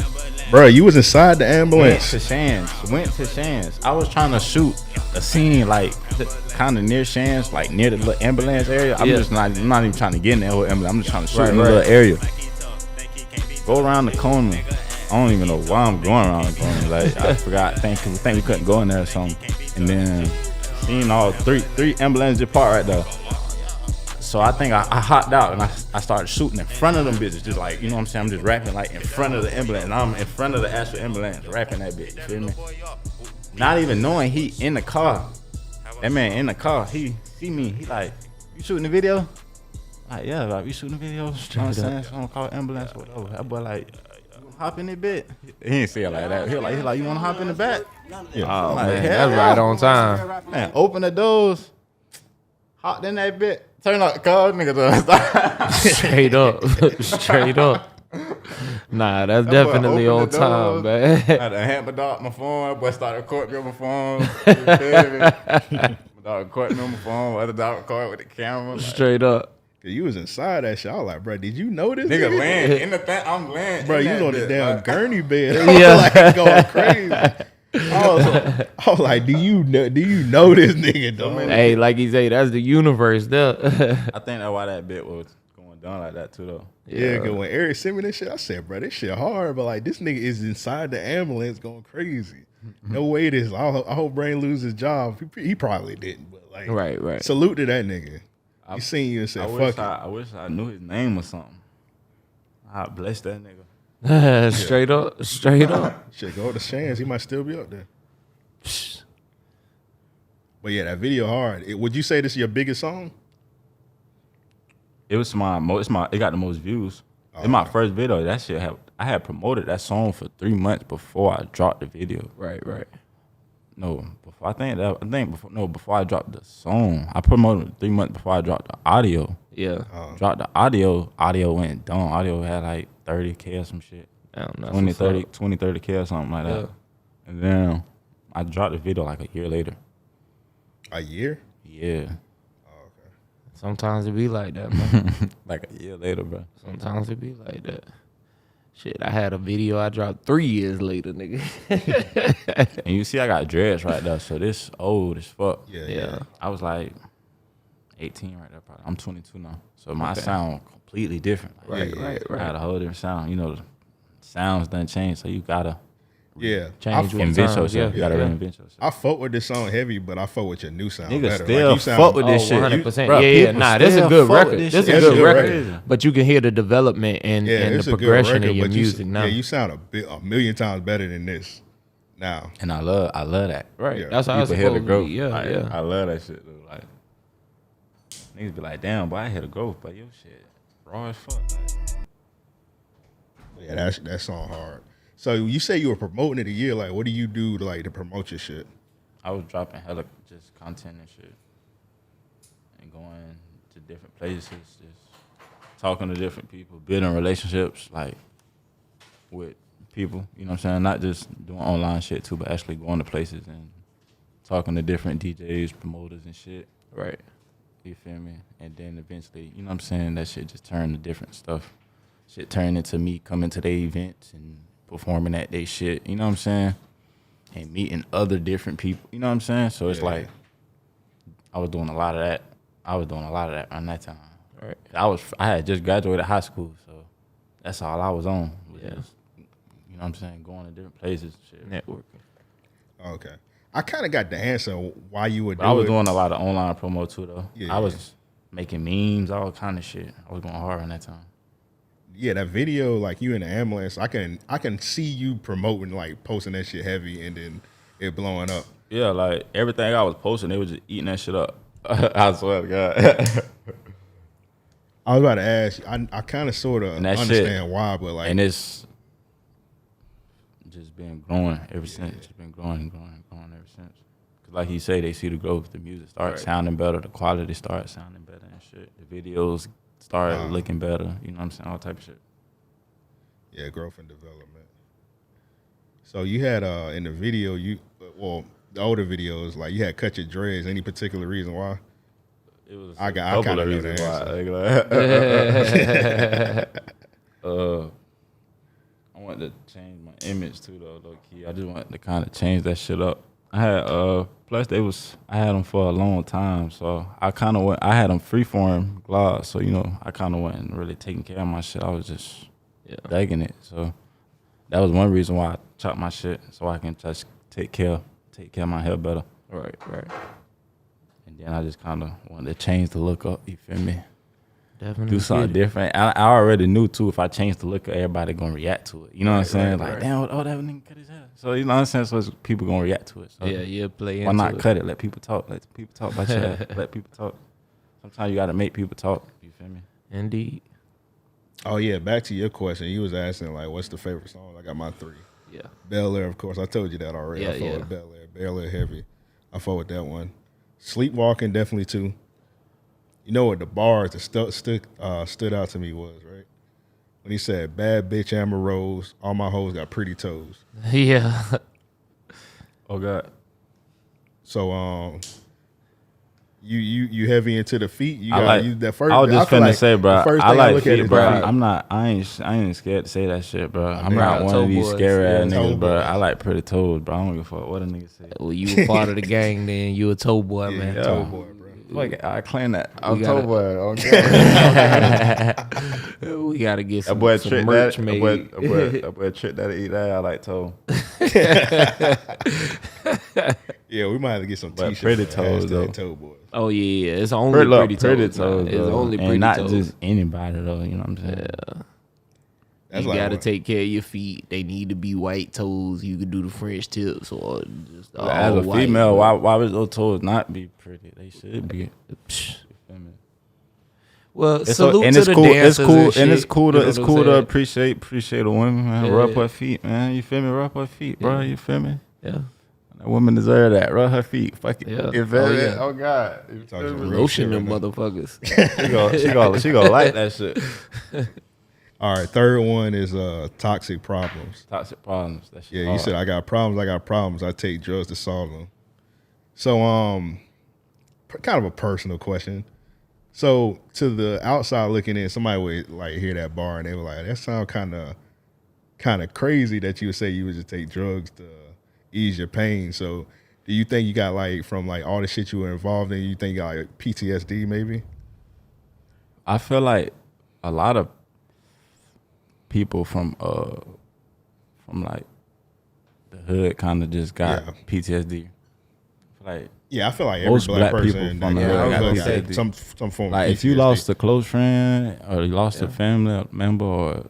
[SPEAKER 1] Bro, you was inside the
[SPEAKER 2] Went
[SPEAKER 1] ambulance.
[SPEAKER 2] to Shands. I was trying to shoot a scene like kind of near Shands, like near the little ambulance area. I'm not even trying to get in that whole ambulance. I'm just trying to shoot
[SPEAKER 3] Right,
[SPEAKER 2] in the
[SPEAKER 3] right.
[SPEAKER 2] little area. Go around the corner. I don't even know why I'm going around the corner. Like I forgot. I think we couldn't go in there or something. And then seen all three ambulances depart right there. So I think I hopped out and I started shooting in front of them bitches. Just like, you know what I'm saying? I'm just rapping like in front of the ambulance. And I'm in front of the actual ambulance rapping that bitch. You feel me? Not even knowing he in the car. That man in the car, he see me. He like, you shooting the video? Like, yeah, like, you shooting the video? You know what I'm saying? So I'm gonna call ambulance or whatever. That boy like, you wanna hop in that bit? He didn't say it like that. He like, you wanna hop in the back?
[SPEAKER 3] Oh,
[SPEAKER 2] Like,
[SPEAKER 3] man,
[SPEAKER 2] hell
[SPEAKER 3] that's
[SPEAKER 2] yeah.
[SPEAKER 3] right on time.
[SPEAKER 2] Man, open the doors. Hopped in that bit. Turn out the car, nigga.
[SPEAKER 3] Straight up. Straight up. Nah, that's definitely on
[SPEAKER 2] opened the
[SPEAKER 3] time,
[SPEAKER 2] doors.
[SPEAKER 3] man.
[SPEAKER 2] I had to hand my dog my phone. That boy started recording me on my phone. You feel me? My dog recording me on my phone. My other dog recording with the camera. Like,
[SPEAKER 3] Straight up.
[SPEAKER 1] You was inside that shit. I was like, bro, did you know this?
[SPEAKER 2] nigga land in the thing. I'm laying.
[SPEAKER 1] Bro,
[SPEAKER 2] in
[SPEAKER 1] you was
[SPEAKER 2] that
[SPEAKER 1] on the
[SPEAKER 2] bit,
[SPEAKER 1] damn
[SPEAKER 2] like,
[SPEAKER 1] gurney bed. I was
[SPEAKER 3] Yeah.
[SPEAKER 1] like going crazy. I was like, do you know this nigga, dog?
[SPEAKER 3] Hey, like he say, that's the universe there.
[SPEAKER 2] I think that's why that bit was going down like that too, though.
[SPEAKER 1] Yeah, cause when Eric sent me this shit, I said, bro, this shit hard, but like this nigga is inside the ambulance going crazy. No way this. I hope Brain lose his job. He probably didn't, but like,
[SPEAKER 3] Right.
[SPEAKER 1] salute to that nigga. He seen you and said, fuck it.
[SPEAKER 2] I wish I knew his name or something. I bless that nigga.
[SPEAKER 3] Straight up. Straight up.
[SPEAKER 1] Shit, go to Shands. He might still be up there. But yeah, that video hard. Would you say this is your biggest song?
[SPEAKER 2] It was it got the most views. It's my first video. That shit have I had promoted that song for 3 months before I dropped the video.
[SPEAKER 3] Right.
[SPEAKER 2] No, before before I dropped the song. I promoted 3 months before I dropped the audio.
[SPEAKER 3] Yeah.
[SPEAKER 2] Dropped the audio went dumb. Audio had like 30K or some shit.
[SPEAKER 3] Damn, that's
[SPEAKER 2] 30K or something like that. And then I dropped the video like a year later.
[SPEAKER 1] A year?
[SPEAKER 2] Yeah.
[SPEAKER 1] Oh, okay.
[SPEAKER 3] Sometimes it be like that, man.
[SPEAKER 2] Like a year later, bro.
[SPEAKER 3] Sometimes it be like that. Shit, I had a video I dropped 3 years later, nigga.
[SPEAKER 2] And you see I got dreads right there, so this old as fuck.
[SPEAKER 1] Yeah.
[SPEAKER 2] I was like 18 right there probably. I'm 22 now. So my sound completely different. Like,
[SPEAKER 3] Right.
[SPEAKER 2] I had a whole different sound. You know, the sounds done change, so you gotta
[SPEAKER 3] Change with
[SPEAKER 2] reinvent
[SPEAKER 3] times,
[SPEAKER 2] yourself. You gotta reinvent yourself.
[SPEAKER 1] I fuck with this song heavy, but I fuck with your new sound
[SPEAKER 2] Nigga
[SPEAKER 1] better.
[SPEAKER 2] still
[SPEAKER 1] you
[SPEAKER 2] fuck with this shit.
[SPEAKER 3] 100%.
[SPEAKER 2] Bro,
[SPEAKER 3] Yeah.
[SPEAKER 2] people
[SPEAKER 3] Nah, this is a
[SPEAKER 2] still
[SPEAKER 3] good
[SPEAKER 2] fuck with
[SPEAKER 3] record.
[SPEAKER 2] this
[SPEAKER 3] This is
[SPEAKER 2] shit.
[SPEAKER 3] a
[SPEAKER 1] That's
[SPEAKER 3] good
[SPEAKER 1] a good
[SPEAKER 3] record.
[SPEAKER 2] record.
[SPEAKER 3] But you can hear the development and
[SPEAKER 1] it's
[SPEAKER 3] the
[SPEAKER 1] a good
[SPEAKER 3] progression
[SPEAKER 1] record,
[SPEAKER 3] in your
[SPEAKER 1] but you-
[SPEAKER 3] music now.
[SPEAKER 1] Yeah, you sound a million times better than this now.
[SPEAKER 2] And I love that.
[SPEAKER 3] Right.
[SPEAKER 1] Yeah.
[SPEAKER 3] That's how it's
[SPEAKER 2] People hear the
[SPEAKER 3] supposed to
[SPEAKER 2] growth.
[SPEAKER 3] be. Yeah,
[SPEAKER 2] Like,
[SPEAKER 3] yeah.
[SPEAKER 2] I love that shit, dude. Like, niggas be like, damn, boy, I hear the growth, but your shit raw as fuck. Like,
[SPEAKER 1] Yeah, that song hard. So you say you were promoting it a year. Like, what do you do to promote your shit?
[SPEAKER 2] I was dropping hella just content and shit, and going to different places, just talking to different people, building relationships like with people. You know what I'm saying? Not just doing online shit too, but actually going to places and talking to different DJs, promoters, and shit.
[SPEAKER 3] Right.
[SPEAKER 2] You feel me? And then eventually, you know what I'm saying? That shit just turned to different stuff. Shit turned into me coming to their events and performing at their shit. You know what I'm saying? And meeting other different people. You know what I'm saying? So it's like I was doing a lot of that. Around that time.
[SPEAKER 3] Right.
[SPEAKER 2] I had just graduated high school, so that's all I was on.
[SPEAKER 3] Yeah.
[SPEAKER 2] Just, you know what I'm saying? Going to different places, shit.
[SPEAKER 3] Networking.
[SPEAKER 1] Okay. I kind of got the answer why you would do
[SPEAKER 2] But I was
[SPEAKER 1] it.
[SPEAKER 2] doing a lot of online promo too, though.
[SPEAKER 1] Yeah.
[SPEAKER 2] I was making memes, all kind of shit. I was going hard on that time.
[SPEAKER 1] Yeah, that video, like you in the ambulance, I can see you promoting, like posting that shit heavy and then it blowing up.
[SPEAKER 2] Yeah, like everything I was posting, they was just eating that shit up. I swear to God.
[SPEAKER 1] I was about to ask, I kind of sort of understand why, but like,
[SPEAKER 2] and it's just been growing ever since. It's been growing ever since. Cause like you say, they see the growth. The music starts sounding better. The quality starts sounding better and shit. The videos start looking better. You know what I'm saying? All type of shit.
[SPEAKER 1] yeah, growth and development. So you had in the video, the older videos, like you had cut your dreads. Any particular reason why?
[SPEAKER 2] It was
[SPEAKER 1] I kind of know the answer.
[SPEAKER 2] I wanted to change my image too, though, low key. I just wanted to kind of change that shit up. I had plus I had them for a long time, so I had them freeform gloss, so I kind of wasn't really taking care of my shit. I was just begging it, so that was one reason why I chopped my shit, so I can just take care of my hair better.
[SPEAKER 3] Right.
[SPEAKER 2] And then I just kind of wanted to change the look up. You feel me?
[SPEAKER 3] Definitely.
[SPEAKER 2] Do something different. I already knew too. If I changed the look, everybody gonna react to it. You know what I'm saying? Like, damn, that nigga cut his hair. So you know what I'm saying? So people gonna react to it. So
[SPEAKER 3] Play into
[SPEAKER 2] why not
[SPEAKER 3] it.
[SPEAKER 2] cut it? Let people talk. Let people talk about your hair. Let people talk. Sometimes you gotta make people talk. You feel me?
[SPEAKER 3] Indeed.
[SPEAKER 1] Oh yeah, back to your question. You was asking like, what's the favorite song? I got my 3.
[SPEAKER 3] Yeah.
[SPEAKER 1] Bel Air, of course. I told you that already. I fuck with Bel Air. Bel Air heavy. I fuck with that one. Sleepwalking definitely too. You know what the bars that stood out to me was, right? When he said, "Bad bitch Amber Rose, all my hoes got pretty toes."
[SPEAKER 3] Yeah.
[SPEAKER 2] Oh God.
[SPEAKER 1] So you heavy into the feet. You
[SPEAKER 2] I
[SPEAKER 1] got
[SPEAKER 2] like.
[SPEAKER 1] you that first.
[SPEAKER 2] I was just
[SPEAKER 1] feel
[SPEAKER 2] finna
[SPEAKER 1] like
[SPEAKER 2] say, bro.
[SPEAKER 1] the first
[SPEAKER 2] I
[SPEAKER 1] thing
[SPEAKER 2] like
[SPEAKER 1] look at
[SPEAKER 2] feet,
[SPEAKER 1] is
[SPEAKER 2] bro.
[SPEAKER 1] the feet.
[SPEAKER 2] I'm not. I ain't scared to say that shit, bro. I'm
[SPEAKER 1] mean,
[SPEAKER 2] not one
[SPEAKER 3] toe
[SPEAKER 2] of these
[SPEAKER 3] boys,
[SPEAKER 2] scary ass
[SPEAKER 1] toe
[SPEAKER 2] niggas, bro.
[SPEAKER 1] boys.
[SPEAKER 2] I like pretty toes, bro. I don't give a fuck what a nigga say.
[SPEAKER 3] Well, you were part of the gang then. You a toe boy,
[SPEAKER 1] Yeah,
[SPEAKER 3] man.
[SPEAKER 1] toe boy, bro.
[SPEAKER 2] Like I claim that.
[SPEAKER 3] We
[SPEAKER 2] I'm
[SPEAKER 3] gotta-
[SPEAKER 2] toe boy. Okay.
[SPEAKER 3] We got to get
[SPEAKER 2] That
[SPEAKER 3] some,
[SPEAKER 2] boy
[SPEAKER 3] some
[SPEAKER 2] trick
[SPEAKER 3] merch
[SPEAKER 2] that.
[SPEAKER 3] made.
[SPEAKER 2] That boy trick that to eat that. I like toe.
[SPEAKER 1] Yeah, we might have to get some
[SPEAKER 2] But
[SPEAKER 1] t-shirts.
[SPEAKER 2] pretty
[SPEAKER 1] that
[SPEAKER 2] toes,
[SPEAKER 1] hashtag
[SPEAKER 2] though.
[SPEAKER 1] Toe boys.
[SPEAKER 3] Oh, yeah. It's only pretty toes. man. It's
[SPEAKER 2] though.
[SPEAKER 3] only
[SPEAKER 2] And
[SPEAKER 3] pretty
[SPEAKER 2] not
[SPEAKER 3] toes.
[SPEAKER 2] just anybody though. You know what I'm saying?
[SPEAKER 1] That's
[SPEAKER 3] You
[SPEAKER 1] like
[SPEAKER 3] got to
[SPEAKER 1] what-
[SPEAKER 3] take care of your feet. They need to be white toes. You could do the French tips or just all
[SPEAKER 2] As a
[SPEAKER 3] white,
[SPEAKER 2] female,
[SPEAKER 3] bro.
[SPEAKER 2] why would those toes not be pretty? They should be.
[SPEAKER 3] Psh.
[SPEAKER 2] You feel me?
[SPEAKER 3] Well,
[SPEAKER 2] It's
[SPEAKER 3] salute
[SPEAKER 2] and
[SPEAKER 3] to
[SPEAKER 2] it's
[SPEAKER 3] the
[SPEAKER 2] cool.
[SPEAKER 3] dancers
[SPEAKER 2] It's cool,
[SPEAKER 3] and
[SPEAKER 2] and it's
[SPEAKER 3] shit,
[SPEAKER 2] cool
[SPEAKER 3] you
[SPEAKER 2] to
[SPEAKER 3] know
[SPEAKER 2] it's
[SPEAKER 3] what
[SPEAKER 2] cool
[SPEAKER 3] I'm
[SPEAKER 2] to
[SPEAKER 3] saying?
[SPEAKER 2] appreciate a woman, man.
[SPEAKER 3] Yeah.
[SPEAKER 2] Rub her feet, man. You feel me? Rub her feet, bro.
[SPEAKER 3] Yeah.
[SPEAKER 2] You feel me?
[SPEAKER 3] Yeah.
[SPEAKER 2] That woman deserve that. Rub her feet. Fuck it.
[SPEAKER 3] Yeah.
[SPEAKER 2] You feel
[SPEAKER 3] Oh,
[SPEAKER 2] me?
[SPEAKER 3] yeah.
[SPEAKER 2] Oh God. You feel
[SPEAKER 1] Talking
[SPEAKER 2] me?
[SPEAKER 1] real
[SPEAKER 3] Lotion
[SPEAKER 1] shit
[SPEAKER 3] them
[SPEAKER 1] right now.
[SPEAKER 3] motherfuckers.
[SPEAKER 2] She gonna like that shit.
[SPEAKER 1] All right, third one is toxic problems.
[SPEAKER 2] Toxic problems. That shit.
[SPEAKER 1] Yeah, you
[SPEAKER 2] hard.
[SPEAKER 1] said I got problems. I take drugs to solve them. So, kind of a personal question. So, to the outside looking in, somebody would like hear that bar and they were like, "That sounds kind of crazy that you would say you would just take drugs to ease your pain." So, do you think you got like from like all the shit you were involved in? You think you got like PTSD maybe?
[SPEAKER 2] I feel like a lot of people from like the hood kind of just got
[SPEAKER 1] Yeah.
[SPEAKER 2] PTSD. Like
[SPEAKER 1] Yeah, I feel like every
[SPEAKER 2] most
[SPEAKER 1] black
[SPEAKER 2] black
[SPEAKER 1] person
[SPEAKER 2] people from the
[SPEAKER 1] that
[SPEAKER 2] hood
[SPEAKER 1] got
[SPEAKER 2] got
[SPEAKER 1] got
[SPEAKER 2] PTSD.
[SPEAKER 1] some form
[SPEAKER 2] Like
[SPEAKER 1] of
[SPEAKER 2] if you
[SPEAKER 1] PTSD.
[SPEAKER 2] lost a close friend or you lost a family member or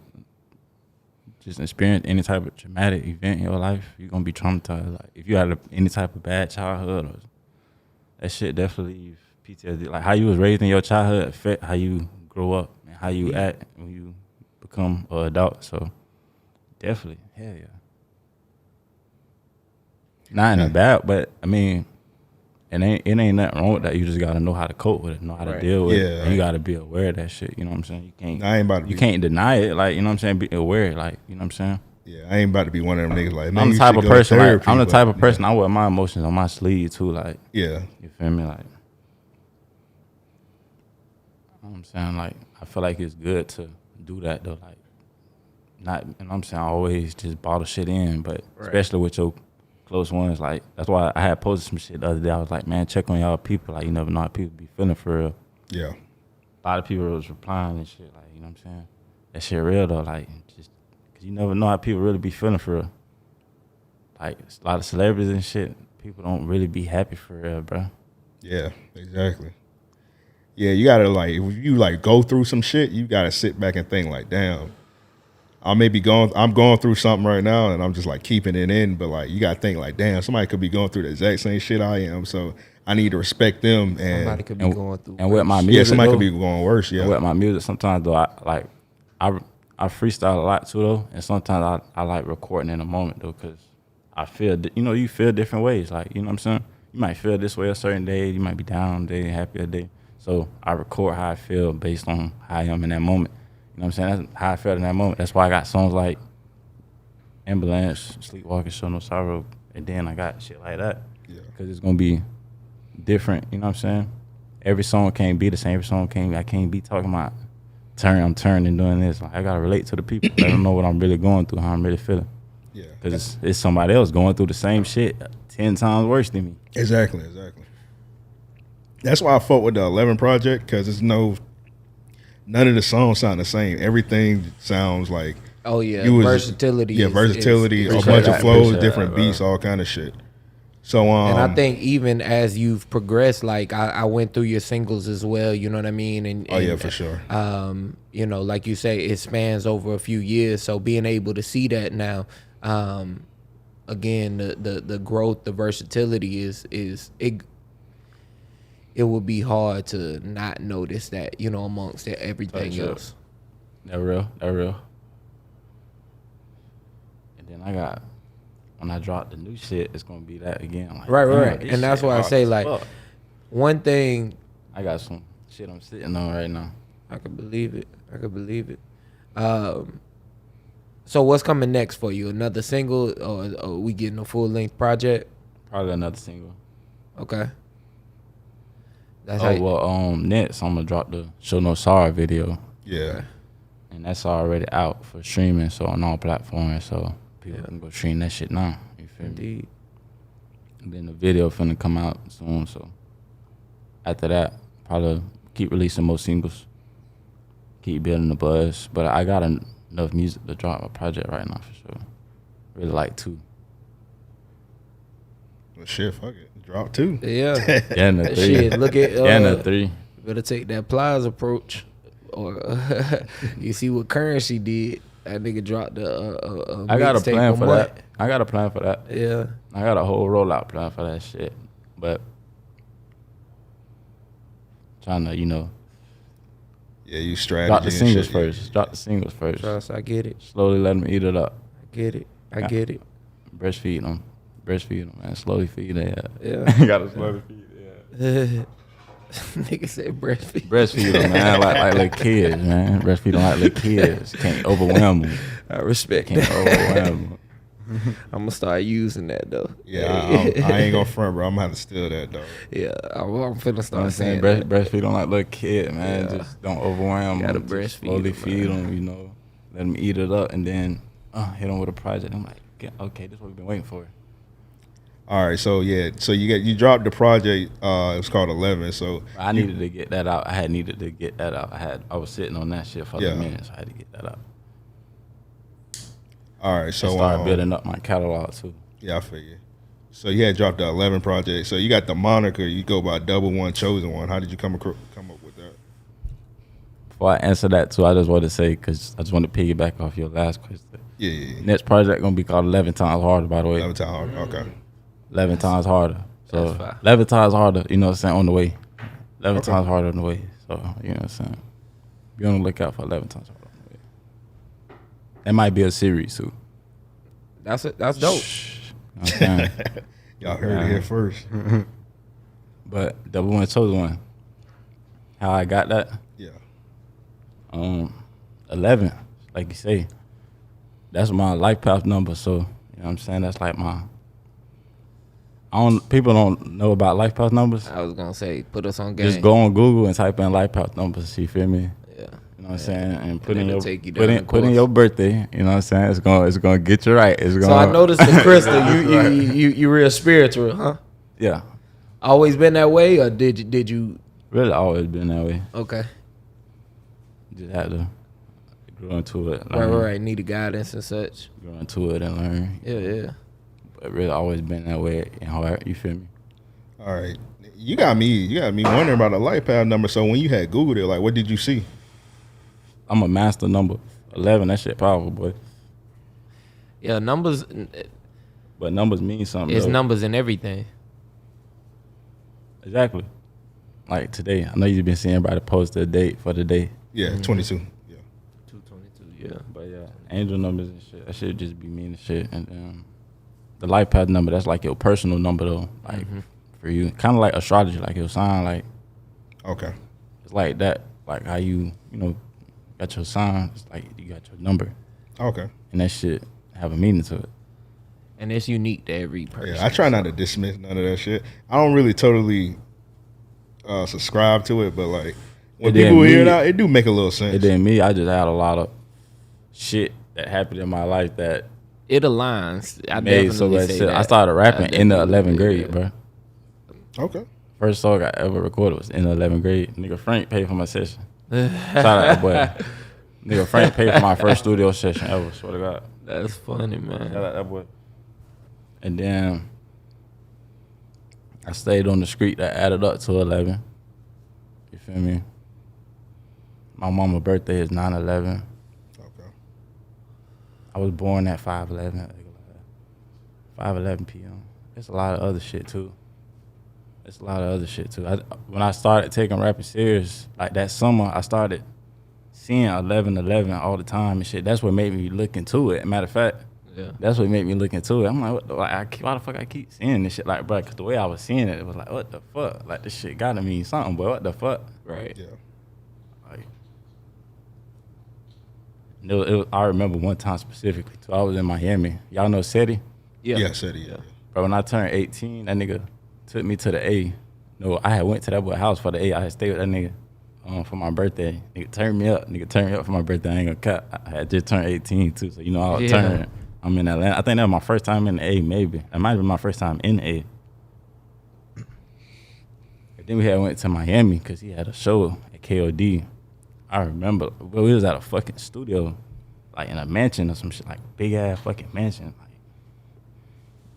[SPEAKER 2] just experienced any type of traumatic event in your life, you're gonna be traumatized. Like if you had any type of bad childhood, or that shit definitely leave PTSD. Like how you was raised in your childhood affect how you grow up and how you act when you become an adult. So definitely, hell yeah. Not in a bad, but I mean, it ain't nothing wrong with that. You just gotta know how to cope with it, know how to deal with it.
[SPEAKER 1] Yeah.
[SPEAKER 2] And you gotta be aware of that shit. You know what I'm saying?
[SPEAKER 1] I ain't about to
[SPEAKER 2] You
[SPEAKER 1] be-
[SPEAKER 2] can't deny it. Like, you know what I'm saying? Be aware. Like, you know what I'm saying?
[SPEAKER 1] Yeah, I ain't about to be one of them niggas like. Man,
[SPEAKER 2] I'm
[SPEAKER 1] you
[SPEAKER 2] the type
[SPEAKER 1] should
[SPEAKER 2] of
[SPEAKER 1] go to
[SPEAKER 2] person. Like,
[SPEAKER 1] therapy,
[SPEAKER 2] I'm the
[SPEAKER 1] but,
[SPEAKER 2] type of person. I wear my emotions on my sleeve too. Like,
[SPEAKER 1] Yeah,
[SPEAKER 2] you feel me? Like, you know what I'm saying? Like, I feel like it's good to do that though. Like, not, you know what I'm saying? Always just bottle shit in, but especially with your close ones. Like, that's why I had posted some shit the other day. I was like, man, check on y'all people. Like, you never know how people be feeling for real.
[SPEAKER 1] yeah,
[SPEAKER 2] A lot of people was replying and shit. Like, you know what I'm saying? That shit real though. Like, just because you never know how people really be feeling for real. Like, a lot of celebrities and shit, people don't really be happy for real, bro.
[SPEAKER 1] yeah, exactly. Yeah, you gotta like if you like go through some shit, you gotta sit back and think like, damn, I'm going through something right now, and I'm just like keeping it in. But like, you gotta think like, damn, somebody could be going through the exact same shit I am. So I need to respect them. And
[SPEAKER 3] Somebody could be going through.
[SPEAKER 2] And with my
[SPEAKER 1] yeah,
[SPEAKER 2] music,
[SPEAKER 1] somebody
[SPEAKER 2] though,
[SPEAKER 1] could be going worse. Yeah,
[SPEAKER 2] with my music, sometimes though, I freestyle a lot too though, and sometimes I like recording in a moment though, cause I feel, you feel different ways. Like, you know what I'm saying? You might feel this way a certain day, you might be down a day, happy a day. So I record how I feel based on how I am in that moment. You know what I'm saying? That's how I felt in that moment. That's why I got songs like Ambulance, Sleepwalking, Show No Sorrow, and then I got shit like that.
[SPEAKER 1] Yeah.
[SPEAKER 2] Cause it's gonna be different. You know what I'm saying? Every song can't be the same. I can't be talking about I'm turning doing this. Like, I gotta relate to the people. Let them know what I'm really going through, how I'm really feeling.
[SPEAKER 1] yeah,
[SPEAKER 2] Cause it's somebody else going through the same shit 10 times worse than me.
[SPEAKER 1] exactly. That's why I fought with the 11 project, because it's none of the songs sound the same. Everything sounds like
[SPEAKER 3] Oh yeah,
[SPEAKER 1] you was-
[SPEAKER 3] versatility.
[SPEAKER 1] Yeah,
[SPEAKER 3] is-
[SPEAKER 1] versatility,
[SPEAKER 3] is-
[SPEAKER 1] a
[SPEAKER 2] Appreciate
[SPEAKER 1] bunch of
[SPEAKER 2] that,
[SPEAKER 1] flows,
[SPEAKER 2] appreciate
[SPEAKER 1] different
[SPEAKER 2] that, bro.
[SPEAKER 1] beats, all kind of shit. So
[SPEAKER 3] And I think even as you've progressed, like I went through your singles as well. You know what I mean? And
[SPEAKER 1] oh yeah, for sure.
[SPEAKER 3] You know, like you say, it spans over a few years. So being able to see that now, again, the growth, the versatility is it would be hard to not notice that, you know, amongst everything
[SPEAKER 2] sure.
[SPEAKER 3] else.
[SPEAKER 2] That real. And then when I drop the new shit, it's gonna be that again. Like,
[SPEAKER 3] Right.
[SPEAKER 2] damn, this
[SPEAKER 3] And that's
[SPEAKER 2] shit
[SPEAKER 3] why I
[SPEAKER 2] hard
[SPEAKER 3] say,
[SPEAKER 2] as
[SPEAKER 3] like,
[SPEAKER 2] fuck.
[SPEAKER 3] one thing,
[SPEAKER 2] I got some shit I'm sitting on right now.
[SPEAKER 3] I could believe it. So what's coming next for you? Another single, or we getting a full length project?
[SPEAKER 2] Probably another single.
[SPEAKER 3] Okay. That's how
[SPEAKER 2] Next I'm gonna drop the Show No Sorrow video,
[SPEAKER 1] Yeah,
[SPEAKER 2] and that's already out for streaming, so on all platforms, so people can go stream that shit now. You feel me?
[SPEAKER 3] Indeed.
[SPEAKER 2] And then the video finna come out soon, so after that, probably keep releasing more singles, keep building the buzz. But I got enough music to drop a project right now for sure. Really like 2.
[SPEAKER 1] well, shit, fuck it, drop 2.
[SPEAKER 3] Yeah.
[SPEAKER 2] Yeah, and the 3.
[SPEAKER 3] Shit, look at
[SPEAKER 2] Yeah, and the 3.
[SPEAKER 3] better take that Plies approach, or you see what Currency did. That nigga dropped the.
[SPEAKER 2] I got a
[SPEAKER 3] mixtape
[SPEAKER 2] plan
[SPEAKER 3] a
[SPEAKER 2] for
[SPEAKER 3] month.
[SPEAKER 2] that. I got a plan for that.
[SPEAKER 3] Yeah.
[SPEAKER 2] I got a whole rollout plan for that shit. But trying to,
[SPEAKER 1] Yeah, you strategy.
[SPEAKER 2] Drop the
[SPEAKER 1] and
[SPEAKER 2] singles
[SPEAKER 1] shit,
[SPEAKER 2] first. Drop the singles first.
[SPEAKER 3] Trust, I get it.
[SPEAKER 2] Slowly let them eat it up.
[SPEAKER 3] I get it. I get it.
[SPEAKER 2] Breastfeed them. Breastfeed them, man. Slowly feed them.
[SPEAKER 3] Yeah.
[SPEAKER 2] You gotta slowly feed. Yeah.
[SPEAKER 3] Nigga said breastfeed.
[SPEAKER 2] Breastfeed them, man. Like little kids, man. Breastfeed them like little kids. Can't overwhelm them.
[SPEAKER 3] I respect
[SPEAKER 2] Can't
[SPEAKER 3] that.
[SPEAKER 2] overwhelm them.
[SPEAKER 3] I'm gonna start using that though.
[SPEAKER 1] Yeah, I ain't gonna front, bro. I'm gonna have to steal that, though.
[SPEAKER 3] Yeah, I'm finna
[SPEAKER 2] You know what
[SPEAKER 3] start
[SPEAKER 2] I'm saying?
[SPEAKER 3] saying that.
[SPEAKER 2] Breastfeed them like little kid, man.
[SPEAKER 3] Yeah.
[SPEAKER 2] Just don't overwhelm
[SPEAKER 3] You gotta
[SPEAKER 2] them.
[SPEAKER 3] breastfeed
[SPEAKER 2] Slowly
[SPEAKER 3] them,
[SPEAKER 2] feed
[SPEAKER 3] man.
[SPEAKER 2] them, you know. Let them eat it up and then hit them with a project. I'm like, okay, this is what we've been waiting for.
[SPEAKER 1] All right, so yeah, so you dropped the project. It was called 11. So
[SPEAKER 2] I needed to get that out. I needed to get that out. I was sitting on that shit for a minute, so I had to get that out.
[SPEAKER 1] all right, so
[SPEAKER 2] So start building up my catalog too.
[SPEAKER 1] Yeah, I figure. So you had dropped the 11 project. So you got the moniker. You go by Double One Chosen One. How did you come up with that?
[SPEAKER 2] Before I answer that too, I just want to say, because I just want to piggyback off your last question.
[SPEAKER 1] Yeah.
[SPEAKER 2] Next project gonna be called 11 Times Harder, by the way.
[SPEAKER 1] 11 times hard. Okay.
[SPEAKER 2] 11 times harder. So
[SPEAKER 3] That's fine.
[SPEAKER 2] 11 times harder, you know what I'm saying, on the way. 11
[SPEAKER 1] Okay.
[SPEAKER 2] times harder on the way. So, you know what I'm saying. Be on the lookout for 11 times harder on the way. That might be a series too.
[SPEAKER 3] That's dope.
[SPEAKER 2] You know what I'm saying?
[SPEAKER 1] Y'all heard it here first.
[SPEAKER 2] But Double One Chosen One. How I got that?
[SPEAKER 1] Yeah.
[SPEAKER 2] 11, like you say. That's my life path number. So, you know what I'm saying? That's like my. People don't know about life path numbers.
[SPEAKER 3] I was gonna say, put us on game.
[SPEAKER 2] Just go on Google and type in life path numbers. You feel me?
[SPEAKER 3] Yeah.
[SPEAKER 2] You know what I'm saying? And put
[SPEAKER 3] And
[SPEAKER 2] in
[SPEAKER 3] it'll
[SPEAKER 2] your
[SPEAKER 3] take you down the
[SPEAKER 2] put in
[SPEAKER 3] course.
[SPEAKER 2] your birthday. You know what I'm saying? It's gonna get you right. It's gonna.
[SPEAKER 3] So I noticed the crystal. You real spiritual, huh?
[SPEAKER 2] Yeah,
[SPEAKER 3] Always been that way, or did you?
[SPEAKER 2] really always been that way.
[SPEAKER 3] Okay.
[SPEAKER 2] Just had to grow into it.
[SPEAKER 3] Right. Need guidance and such.
[SPEAKER 2] Grow into it and learn.
[SPEAKER 3] Yeah.
[SPEAKER 2] But really always been that way in heart. You feel me?
[SPEAKER 1] All right. You got me wondering about the life path number. So when you had Googled it, like, what did you see?
[SPEAKER 2] I'm a master number. 11. That shit powerful, boy.
[SPEAKER 3] Yeah, numbers.
[SPEAKER 2] But numbers mean something.
[SPEAKER 3] It's
[SPEAKER 2] though.
[SPEAKER 3] numbers and everything.
[SPEAKER 2] Exactly. Like today, I know you've been seeing everybody post the date for the day.
[SPEAKER 1] Yeah, 22. Yeah.
[SPEAKER 3] 222. Yeah.
[SPEAKER 2] But yeah, angel numbers and shit. That shit just be mean as shit. And the life path number, that's like your personal number though. Like for you, kind of like astrology, like your sign. Like
[SPEAKER 1] Okay.
[SPEAKER 2] it's like that. Like how you got your sign. It's like you got your number,
[SPEAKER 1] Okay.
[SPEAKER 2] and that shit have a meaning to it.
[SPEAKER 3] And it's unique to every person.
[SPEAKER 1] Yeah, I try not to dismiss none of that shit. I don't really totally subscribe to it, but like when
[SPEAKER 2] It didn't
[SPEAKER 1] people hear it
[SPEAKER 2] mean-
[SPEAKER 1] out, it do make a little sense.
[SPEAKER 2] And then me, I just had a lot of shit that happened in my life that
[SPEAKER 3] It aligns. I
[SPEAKER 2] made so
[SPEAKER 3] definitely
[SPEAKER 2] much
[SPEAKER 3] say
[SPEAKER 2] shit.
[SPEAKER 3] that.
[SPEAKER 2] I started rapping in the
[SPEAKER 3] definitely
[SPEAKER 2] 11th grade,
[SPEAKER 3] yeah.
[SPEAKER 2] bro.
[SPEAKER 1] Okay.
[SPEAKER 2] First song I ever recorded was in the 11th grade. Nigga Frank paid for my session. Shout out that boy. Nigga Frank paid for my first studio session ever. Swear to God.
[SPEAKER 3] That's funny, man.
[SPEAKER 2] Shout out that boy. And then I stayed on the street that added up to 11. You feel me? My mama's birthday is 9/11.
[SPEAKER 1] Okay.
[SPEAKER 2] I was born at 5/11. 5:11 p.m. There's a lot of other shit too. When I started taking rapping serious, like that summer, I started seeing 11/11 all the time and shit. That's what made me look into it. Matter of fact,
[SPEAKER 3] Yeah.
[SPEAKER 2] that's what made me look into it. I'm like, why the fuck I keep seeing this shit? Like, bro, because the way I was seeing it, it was like, what the fuck? Like, this shit gotta mean something, boy. What the fuck?
[SPEAKER 3] Right.
[SPEAKER 1] Yeah.
[SPEAKER 2] Like, I remember one time specifically, too. I was in Miami. Y'all know SETI?
[SPEAKER 1] Yeah, City. Yeah.
[SPEAKER 2] Bro, when I turned 18, that nigga took me to the A. No, I had went to that boy house for the A. I had stayed with that nigga for my birthday. Nigga turned me up for my birthday. I ain't gonna cut. I had just turned 18 too, so you know I was turning. I'm in Atlanta. I think that was my first time in the A, maybe. It might have been my first time in the A. And then we had went to Miami because he had a show at KOD. I remember, but we was at a fucking studio, like in a mansion or some shit, like big ass fucking mansion. Like,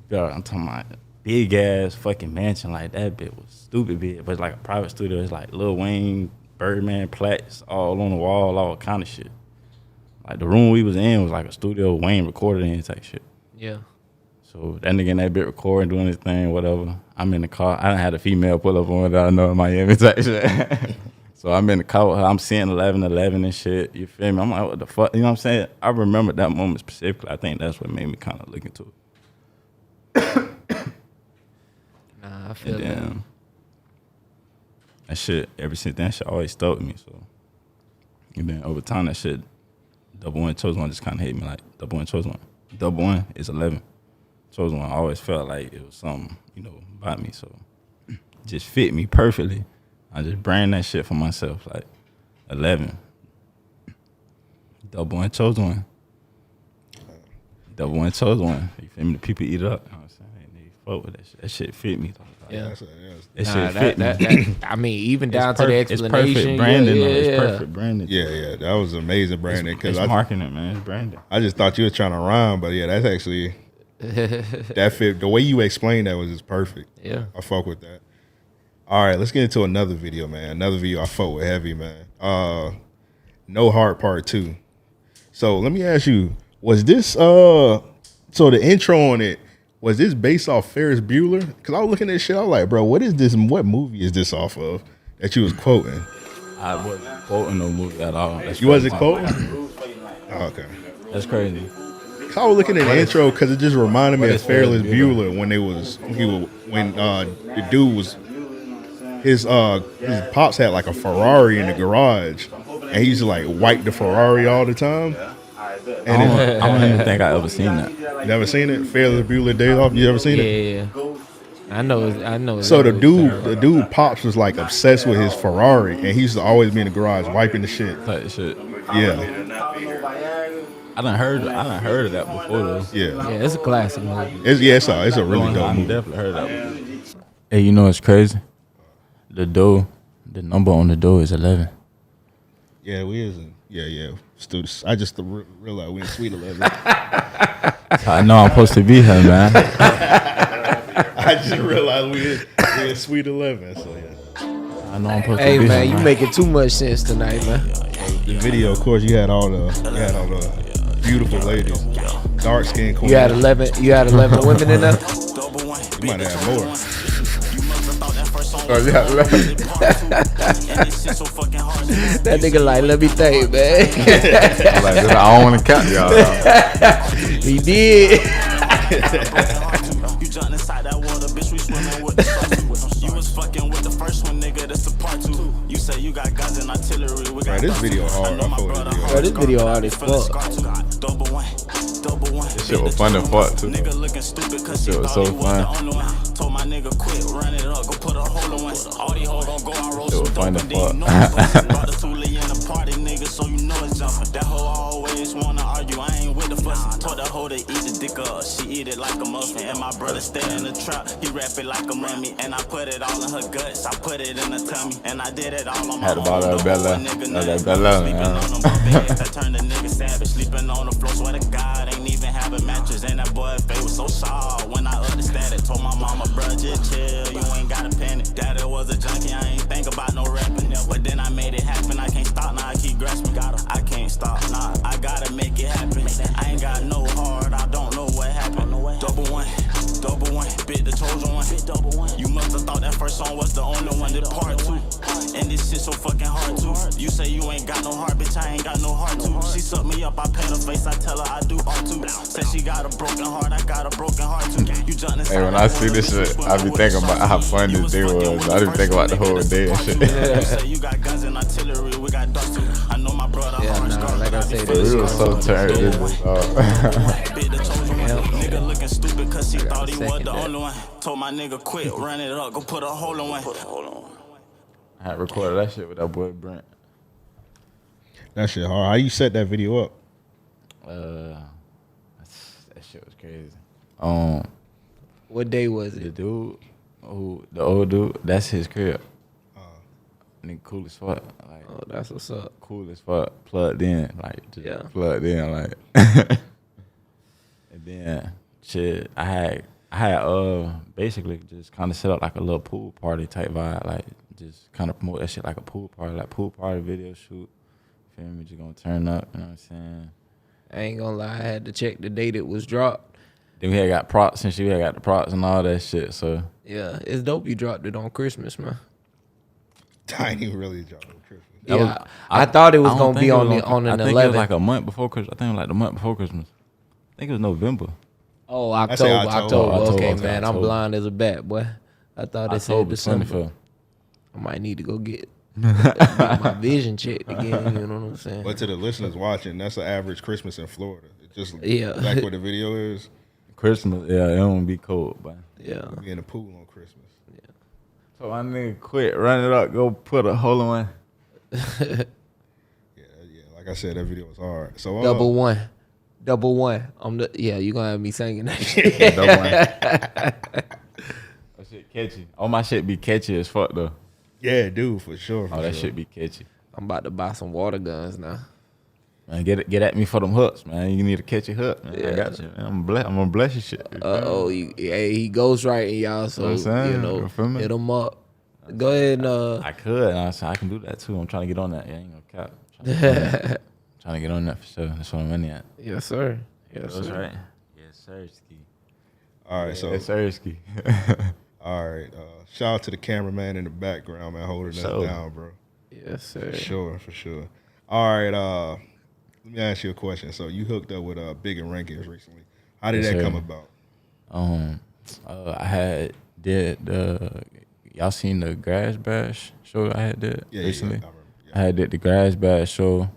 [SPEAKER 2] girl, I'm talking about big ass fucking mansion. Like that bit was stupid big, but it's like a private studio. It's like Lil Wayne, Birdman, plaques all on the wall, all kind of shit. Like the room we was in was like a studio Wayne recorded in type shit.
[SPEAKER 3] Yeah.
[SPEAKER 2] So that nigga in that bit recording, doing his thing, whatever. I'm in the car. I done had a female pull up on that I know in Miami type shit. So I'm in the car with her. I'm seeing 11:11 and shit. You feel me? I'm like, what the fuck? You know what I'm saying? I remember that moment specifically. I think that's what made me kind of look into it.
[SPEAKER 3] Nah, I feel
[SPEAKER 2] And
[SPEAKER 3] that.
[SPEAKER 2] then that shit, ever since then, that shit always stuck with me. So, and then over time, that shit, double one, chosen one just kind of hit me like double one, chosen one. Double one is 11. Chosen one, I always felt like it was something, you know, about me. So, just fit me perfectly. I just brand that shit for myself, like 11. Double one, chosen one. Double one, chosen one. You feel me? The people eat it up. You know what I'm saying? They fuck with that shit. That shit fit me. Like,
[SPEAKER 3] Yeah.
[SPEAKER 2] that shit fit me.
[SPEAKER 3] That, I mean, even down to the explanation.
[SPEAKER 2] It's perfect branding.
[SPEAKER 3] Yeah,
[SPEAKER 2] though. It's
[SPEAKER 3] yeah.
[SPEAKER 2] perfect branding.
[SPEAKER 1] Yeah, that was amazing branding.
[SPEAKER 2] It's marketing, man. It's branding.
[SPEAKER 1] I just thought you were trying to rhyme, but yeah, that's actually that fit. The way you explained that was just perfect.
[SPEAKER 3] Yeah.
[SPEAKER 1] I fuck with that. All right, let's get into another video, man. Another video I fuck with heavy, man. No Heart Part 2. So let me ask you, was this so the intro on it, was this based off Ferris Bueller? Because I was looking at this shit, I was like, bro, what is this? What movie is this off of that you was quoting?
[SPEAKER 2] I wasn't quoting no movie at all. That's
[SPEAKER 1] You wasn't
[SPEAKER 2] crazy.
[SPEAKER 1] quoting? Oh, okay.
[SPEAKER 2] That's crazy.
[SPEAKER 1] 'Cause I was looking at the intro because it just reminded me
[SPEAKER 2] what
[SPEAKER 1] of
[SPEAKER 2] is Ferris
[SPEAKER 1] Ferris Bueller when the dude was his pops had like a Ferrari in the garage, and he used to like wipe the Ferrari all the time. And
[SPEAKER 2] I don't even think I ever seen that.
[SPEAKER 1] you never seen it? Ferris Bueller Day Off. You ever seen it?
[SPEAKER 3] Yeah. I know.
[SPEAKER 1] So the dude pops was like obsessed with his Ferrari, and he used to always be in the garage wiping the shit.
[SPEAKER 2] Type shit.
[SPEAKER 1] Yeah,
[SPEAKER 2] I done heard of that before though.
[SPEAKER 1] yeah.
[SPEAKER 3] Yeah, it's a classic movie.
[SPEAKER 1] It's a really dope
[SPEAKER 2] I
[SPEAKER 1] movie.
[SPEAKER 2] definitely heard that before. Hey, you know what's crazy? The number on the door is 11.
[SPEAKER 1] Yeah, we isn't. Yeah. Students. I just realized we in Sweet 11.
[SPEAKER 2] I know I'm supposed to be here, man.
[SPEAKER 1] I just realized we in Sweet 11. So yeah.
[SPEAKER 2] I know I'm supposed
[SPEAKER 3] Hey
[SPEAKER 2] to be
[SPEAKER 3] man,
[SPEAKER 2] here,
[SPEAKER 3] you making too much sense tonight, man.
[SPEAKER 1] The video, of course, you had all the beautiful ladies, dark skin queen.
[SPEAKER 3] You had 11 women in there?
[SPEAKER 1] You might have more.
[SPEAKER 3] That nigga like, let me think, man.
[SPEAKER 5] Like, I don't want to count y'all.
[SPEAKER 3] He did.
[SPEAKER 4] You jumped inside that water, bitch, we swimming with the sharks. You was fucking with the first one, nigga, that's a part 2. You say you got guns and artillery, we got
[SPEAKER 1] This video hard. I fuck with this video.
[SPEAKER 3] Bro, this video hard as fuck.
[SPEAKER 4] Double one.
[SPEAKER 5] This shit was fun and fuck too.
[SPEAKER 4] Nigga looking stupid cause
[SPEAKER 5] Shit
[SPEAKER 4] he
[SPEAKER 5] was
[SPEAKER 4] thought
[SPEAKER 5] so
[SPEAKER 4] he was
[SPEAKER 5] fun.
[SPEAKER 4] the only one. Told my nigga quit, run it up, go put a hole in one. All these hoes gon' go out roll
[SPEAKER 5] Shit was
[SPEAKER 4] some
[SPEAKER 5] fun
[SPEAKER 4] dope
[SPEAKER 5] as
[SPEAKER 4] and then you know
[SPEAKER 5] fuck.
[SPEAKER 4] it's bustin'. Brought the Thule in the party, nigga, so you know it's jumping. That hoe always wanna argue, I ain't with the fussing. Told that hoe to eat the dick up, she eat it like a muffin. And my brother stay in the trap, he rap it like a mummy. And I put it all in her guts, I put it in her tummy. And I did it all on my
[SPEAKER 5] Had
[SPEAKER 4] own.
[SPEAKER 5] about that Bella. That Bella,
[SPEAKER 4] Sleeping
[SPEAKER 5] man.
[SPEAKER 4] on them beds, I turned the nigga savage. Sleeping on the floor, swear to God, ain't even have a mattress. And that boy face was so soft when I understand it. Told my mama, bruh, just chill, you ain't gotta panic. Daddy was a junkie, I ain't think about no rapping. But then I made it happen, I can't stop, now I keep grasping. I can't stop, nah, I gotta make it happen. I ain't got no heart, I don't know what happened. Double one, bit the chosen one. You must have thought that first song was the only one, that part 2. And this shit so fucking hard too. You say you ain't got no heart, bitch, I ain't got no heart too. She suck me up, I pat her face, I tell her I do art too. Said she got a broken heart, I got a broken heart too. You jumped inside.
[SPEAKER 5] Hey, when I see this shit, I be thinking about how fun this day was. I didn't think about the whole day and shit.
[SPEAKER 4] You say you got guns and artillery, we got dogs too. I know my brother hard
[SPEAKER 3] nah,
[SPEAKER 4] scarred.
[SPEAKER 3] like I said,
[SPEAKER 5] But we was so turned.
[SPEAKER 4] Bit the chosen one. Nigga looking stupid cause he thought he was
[SPEAKER 3] second
[SPEAKER 4] the
[SPEAKER 3] that.
[SPEAKER 4] only one. Told my nigga quit, run it up, go put a hole in one.
[SPEAKER 2] I had recorded that shit with that boy Brent.
[SPEAKER 1] That shit hard. How you set that video up?
[SPEAKER 2] That shit was crazy.
[SPEAKER 3] What day was
[SPEAKER 2] The
[SPEAKER 3] it?
[SPEAKER 2] dude, the old dude, that's his crib. Nigga cool as fuck. Like,
[SPEAKER 3] Oh, that's what's up.
[SPEAKER 2] cool as fuck. Plugged in, like just
[SPEAKER 3] Yeah.
[SPEAKER 2] plugged in, like. And then shit, I had basically just kind of set up like a little pool party type vibe, like just kind of promote that shit like a pool party, like pool party video shoot. Feel me? Just gonna turn up, you know what I'm saying?
[SPEAKER 3] I ain't gonna lie, I had to check the date it was dropped.
[SPEAKER 2] Then we had got props and shit. We had got the props and all that shit. So
[SPEAKER 3] Yeah, it's dope you dropped it on Christmas, man.
[SPEAKER 1] I ain't even really dropped on Christmas.
[SPEAKER 3] Yeah, I thought it was
[SPEAKER 2] I
[SPEAKER 3] gonna
[SPEAKER 2] don't
[SPEAKER 3] be
[SPEAKER 2] think
[SPEAKER 3] on
[SPEAKER 2] it
[SPEAKER 3] the
[SPEAKER 2] was
[SPEAKER 3] on
[SPEAKER 2] I
[SPEAKER 3] an
[SPEAKER 2] think it was
[SPEAKER 3] 11.
[SPEAKER 2] like a month before Christmas. I think it was like the month before Christmas. I think it was November.
[SPEAKER 3] Oh,
[SPEAKER 1] I say
[SPEAKER 3] October.
[SPEAKER 1] October.
[SPEAKER 3] Okay,
[SPEAKER 2] October.
[SPEAKER 3] man, I'm blind as a bat, boy. I thought it said
[SPEAKER 2] October
[SPEAKER 3] December.
[SPEAKER 2] 25th.
[SPEAKER 3] I might need to go get my vision checked again. You know what I'm saying?
[SPEAKER 1] But to the listeners watching, that's the average Christmas in Florida. It just
[SPEAKER 3] Yeah.
[SPEAKER 1] like what the video is.
[SPEAKER 2] Christmas, yeah, it won't be cold, but.
[SPEAKER 3] Yeah.
[SPEAKER 1] We be in the pool on Christmas.
[SPEAKER 2] So my nigga quit, run it up, go put a hole in one.
[SPEAKER 1] Yeah. Like I said, that video was hard. So
[SPEAKER 3] Double one. You gonna have me singing that shit.
[SPEAKER 2] Yeah, double one. That shit catchy. All my shit be catchy as fuck though.
[SPEAKER 1] Yeah, dude, for sure. For
[SPEAKER 2] That
[SPEAKER 1] sure.
[SPEAKER 2] shit be catchy.
[SPEAKER 3] I'm about to buy some water guns now.
[SPEAKER 2] Man, get at me for them hooks, man. You need to catch a hook, man. I
[SPEAKER 3] Yeah.
[SPEAKER 2] got you, man. I'm gonna bless your shit.
[SPEAKER 3] He goes right in y'all, so
[SPEAKER 2] Know what I'm saying?
[SPEAKER 3] you know,
[SPEAKER 2] You feel me?
[SPEAKER 3] hit him up. Go ahead and
[SPEAKER 2] I could, and I said I can do that too. I'm trying to get on that. Yeah, I ain't gonna cap. Trying to get on that for sure. That's what I'm in at.
[SPEAKER 3] yes, sir. Yes,
[SPEAKER 2] That's
[SPEAKER 3] sir.
[SPEAKER 2] right. Yes, sir, ski.
[SPEAKER 1] All right, so
[SPEAKER 2] Yes, sir, ski.
[SPEAKER 1] all right. Shout out to the cameraman in the background, man, holding us
[SPEAKER 2] sure.
[SPEAKER 1] down, bro.
[SPEAKER 3] Yes, sir.
[SPEAKER 1] For sure. All right. Let me ask you a question. So you hooked up with Bigga Rankins recently. How did
[SPEAKER 2] Yes,
[SPEAKER 1] that
[SPEAKER 2] sir.
[SPEAKER 1] come about?
[SPEAKER 2] I had did the y'all seen the Grass Bash show I had did recently.
[SPEAKER 1] I remember. Yeah.
[SPEAKER 2] I had did the Grass Bash show.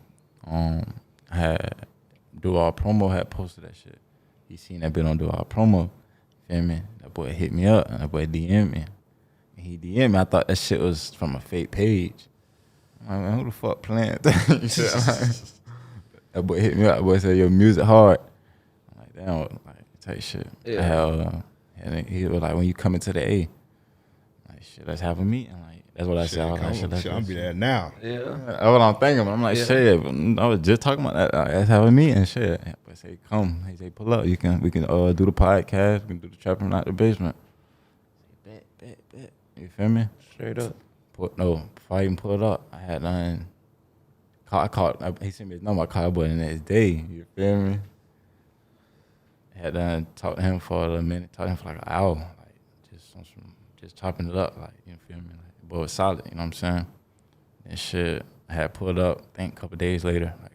[SPEAKER 2] I had Duval promo had posted that shit. He seen that bit on Duval promo. Feel me? That boy hit me up and that boy DM me. And he DM me. I thought that shit was from a fake page. I'm like, man, who the fuck playing that? That boy hit me up. That boy said, "Your music hard." I'm like, damn, like type shit.
[SPEAKER 3] Yeah.
[SPEAKER 2] I had, and he was like, "When you come into the A, like shit, let's have a meeting." Like that's what I said. I was like,
[SPEAKER 1] Shit, I'll be there now.
[SPEAKER 3] Yeah.
[SPEAKER 2] That's what I'm thinking. I'm like, shit. I was just talking about that. Like, let's have a meeting. Shit. But say, come. He say, pull up. We can do the podcast. We can do the trapping out the basement. I say, bet. You feel me?
[SPEAKER 3] Straight up.
[SPEAKER 2] Before I even pulled up, I had done. He sent me his number. I called boy the next day. You feel me? I had done talked to him for a minute. Talked to him for like an hour. Like just chopping it up. Like you feel me? Like the boy was solid. You know what I'm saying? And shit, I had pulled up. I think a couple days later, like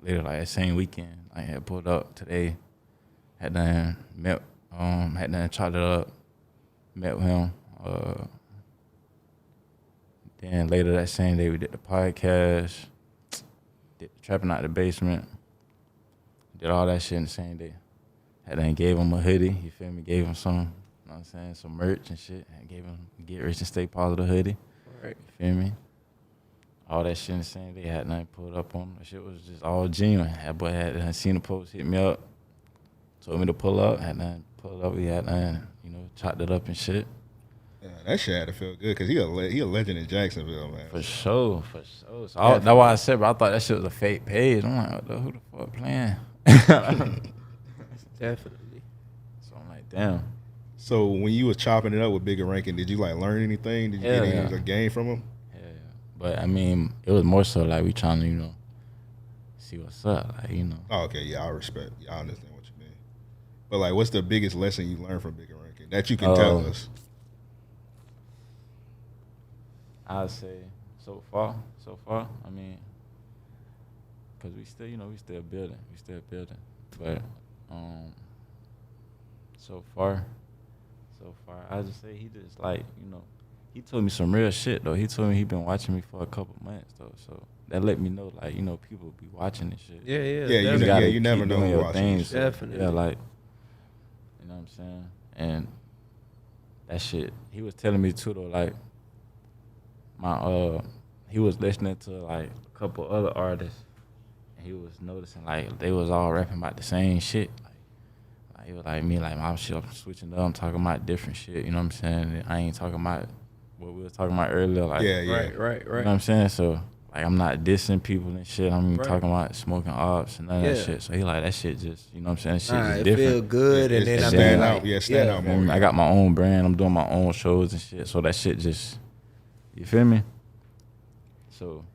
[SPEAKER 2] that same weekend, I had pulled up today. Had done met. Had done chopped it up. Met with him. Then later that same day, we did the podcast, did the trapping out the basement, did all that shit in the same day. Had then gave him a hoodie, you feel me? Gave him some, you know what I'm saying, some merch and shit. And gave him Get Rich and Stay Positive hoodie.
[SPEAKER 3] Right.
[SPEAKER 2] You feel me? All that shit in the same day. Had nothing pulled up on him. That shit was just all genuine. That boy had seen the post, hit me up, told me to pull up. Had nothing pulled up. We had nothing, chopped it up and shit.
[SPEAKER 1] Yeah, that shit had to feel good because he a legend in Jacksonville, man.
[SPEAKER 2] For sure. So that's why I said, bro, I thought that shit was a fake page. I'm like, who the fuck playing?
[SPEAKER 3] Definitely.
[SPEAKER 2] So I'm like, damn.
[SPEAKER 1] So when you was chopping it up with Bigga Rankin, did you like learn anything? Did you get any game from him?
[SPEAKER 2] Yeah. But I mean, it was more so like we trying to, see what's up. Like,
[SPEAKER 1] Oh, okay, yeah, I respect. Yeah, I understand what you mean. But like, what's the biggest lesson you learned from Bigga Rankin that you can tell us?
[SPEAKER 2] I'd say so far, I mean, because we still building. But so far, I just say he just like, he told me some real shit though. He told me he been watching me for a couple months though. So that let me know like, people be watching this shit.
[SPEAKER 3] Yeah.
[SPEAKER 1] You never know who watching this
[SPEAKER 2] shit.
[SPEAKER 3] Definitely.
[SPEAKER 2] Yeah, like, you know what I'm saying? And that shit, he was telling me too though, like, he was listening to like a couple other artists, and he was noticing like they was all rapping about the same shit. Like he was like me, like my shit, I'm switching up. I'm talking about different shit. You know what I'm saying? I ain't talking about what we were talking about earlier. Like
[SPEAKER 1] Yeah.
[SPEAKER 3] Right.
[SPEAKER 2] You know what I'm saying? So like I'm not dissing people and shit. I'm even talking about smoking ops and none of that shit. So he like that shit just, you know what I'm saying? That shit just
[SPEAKER 3] It
[SPEAKER 2] different.
[SPEAKER 3] feel good, and then I mean,
[SPEAKER 1] stand
[SPEAKER 3] like,
[SPEAKER 1] out. Yeah, stand out more.
[SPEAKER 2] I got my own brand. I'm doing my own shows and shit. So that shit just, you feel me? So,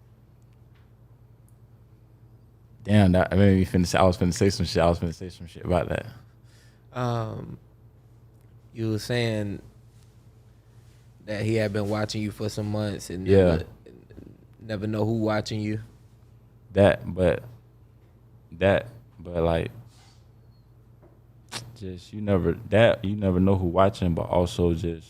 [SPEAKER 2] damn, that I mean, I was finna say some shit about that.
[SPEAKER 3] You were saying That he had been watching you for some months and never know who watching you.
[SPEAKER 2] But like, just you never know who watching, but also just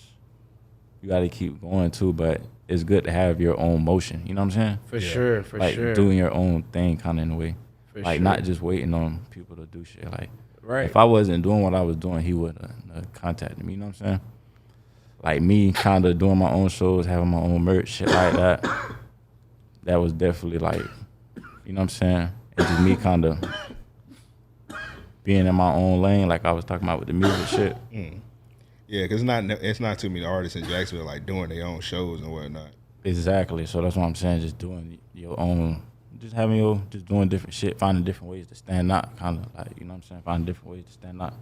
[SPEAKER 2] you got to keep going too. But it's good to have your own motion. You know what I'm saying?
[SPEAKER 3] For sure.
[SPEAKER 2] Like doing your own thing, kind of in a way. Like not just waiting on people to do shit. Like, if I wasn't doing what I was doing, he would have contacted me. You know what I'm saying? Like me, kind of doing my own shows, having my own merch, shit like that. That was definitely like, you know what I'm saying? And just me kind of being in my own lane, like I was talking about with the music shit.
[SPEAKER 1] Yeah, because it's not too many artists in Jacksonville like doing their own shows and whatnot.
[SPEAKER 2] Exactly. So that's what I'm saying. Just doing your own, just doing different shit, finding different ways to stand out, kind of like, you know what I'm saying? Finding different ways to stand out,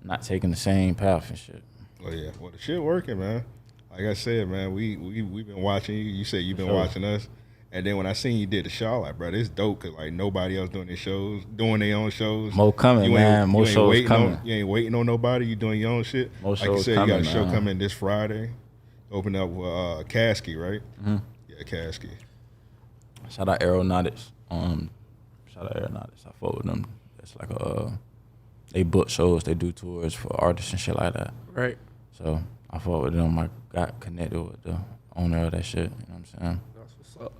[SPEAKER 2] not taking the same path and shit.
[SPEAKER 1] Oh yeah, well the shit working, man. Like I said, man, we been watching you. You said you've been watching us, and then when I seen you did the show, like, bro, it's dope because like nobody else doing their own shows.
[SPEAKER 2] More coming, man. More shows coming.
[SPEAKER 1] You ain't waiting on nobody. You doing your own shit.
[SPEAKER 2] More
[SPEAKER 1] like
[SPEAKER 2] shows
[SPEAKER 1] you said,
[SPEAKER 2] coming,
[SPEAKER 1] you got a show
[SPEAKER 2] man.
[SPEAKER 1] coming this Friday. Open up with Kasky, right?
[SPEAKER 2] Mm-hmm.
[SPEAKER 1] Yeah, Kasky.
[SPEAKER 2] Shout out Aeronautics. I fuck with them. It's like they book shows, they do tours for artists and shit like that.
[SPEAKER 3] Right.
[SPEAKER 2] So I fought with them. I got connected with the owner of that shit. You know what I'm saying?
[SPEAKER 3] That's what's up.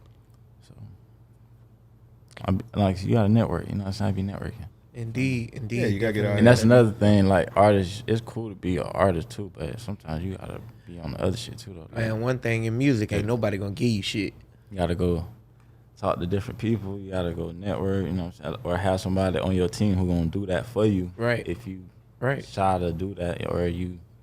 [SPEAKER 2] So, like, you got to network. You know what I'm saying? I be networking.
[SPEAKER 3] Indeed.
[SPEAKER 1] Yeah, you gotta get out.
[SPEAKER 2] And that's another thing. Like, artists, it's cool to be an artist too, but sometimes you gotta be on the other shit too, though. Like,
[SPEAKER 3] Man, one thing in music, ain't nobody gonna give you shit.
[SPEAKER 2] you gotta go talk to different people. You gotta go network. You know what I'm saying? Or have somebody on your team who gonna do that for you.
[SPEAKER 3] Right.
[SPEAKER 2] If you
[SPEAKER 3] Right.
[SPEAKER 2] try to do that, or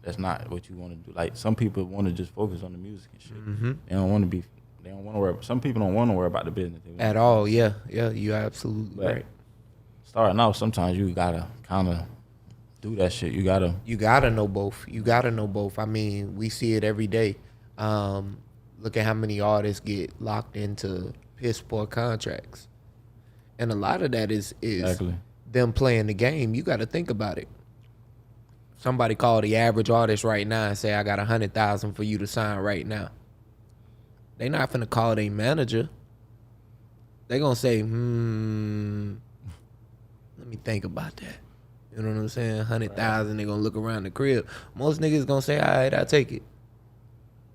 [SPEAKER 2] that's not what you want to do. Like, some people want to just focus on the music and shit.
[SPEAKER 3] Mm-hmm.
[SPEAKER 2] They don't want to worry. Some people don't want to worry about the business.
[SPEAKER 3] At all, yeah, you absolutely
[SPEAKER 2] But
[SPEAKER 3] right.
[SPEAKER 2] starting out, sometimes you gotta kind of do that shit. You gotta
[SPEAKER 3] know both. I mean, we see it every day. Look at how many artists get locked into piss poor contracts, and a lot of that is
[SPEAKER 2] exactly.
[SPEAKER 3] them playing the game. You got to think about it. Somebody call the average artist right now and say, "I got 100,000 for you to sign right now." They not finna call their manager. They gonna say, let me think about that. You know what I'm saying? 100,000. They gonna look around the crib. Most niggas gonna say, "All right, I'll take it,"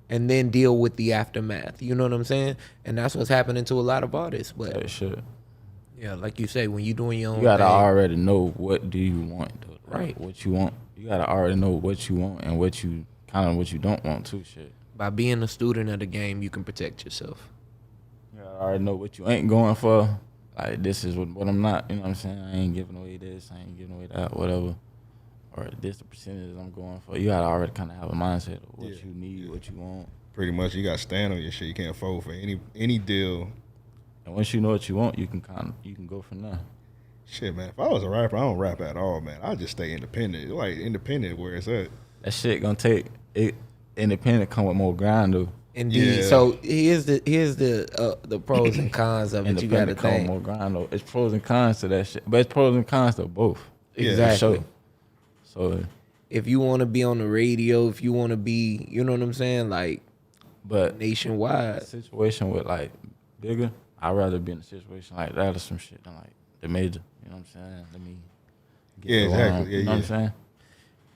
[SPEAKER 3] and then deal with the aftermath. You know what I'm saying? And that's what's happening to a lot of artists. But
[SPEAKER 2] That shit.
[SPEAKER 3] yeah, like you say, when you doing your own
[SPEAKER 2] You gotta
[SPEAKER 3] thing,
[SPEAKER 2] already know what do you want, though.
[SPEAKER 3] Right.
[SPEAKER 2] What you want. You gotta already know what you want and what you don't want too. Shit.
[SPEAKER 3] by being a student of the game, you can protect yourself.
[SPEAKER 2] You gotta already know what you ain't going for. Like, this is what I'm not. You know what I'm saying? I ain't giving away this. I ain't giving away that. Whatever. Or this the percentage I'm going for. You gotta already kind of have a mindset of what you need, what you want.
[SPEAKER 1] Pretty much, you got to stand on your shit. You can't fold for any deal.
[SPEAKER 2] And once you know what you want, you can go from there.
[SPEAKER 1] Shit, man. If I was a rapper, I don't rap at all, man. I just stay independent. Like, independent where it's at.
[SPEAKER 2] That shit gonna take it. Independent come with more grind, though.
[SPEAKER 3] Indeed.
[SPEAKER 1] Yeah.
[SPEAKER 3] So here's the pros and cons of it. You got to
[SPEAKER 2] Independent come with
[SPEAKER 3] think.
[SPEAKER 2] more grind, though. It's pros and cons to that shit, but it's pros and cons to both.
[SPEAKER 1] Yeah.
[SPEAKER 3] Exactly.
[SPEAKER 2] For sure. So,
[SPEAKER 3] If you want to be on the radio, if you want to be, you know what I'm saying, like
[SPEAKER 2] but
[SPEAKER 3] nationwide.
[SPEAKER 2] a situation with like Bigga, I'd rather be in a situation like that or some shit than like the major. You know what I'm saying? Let me get
[SPEAKER 1] Yeah,
[SPEAKER 2] it
[SPEAKER 1] exactly.
[SPEAKER 2] along,
[SPEAKER 1] Yeah,
[SPEAKER 2] you know what I'm
[SPEAKER 1] yeah.
[SPEAKER 2] saying?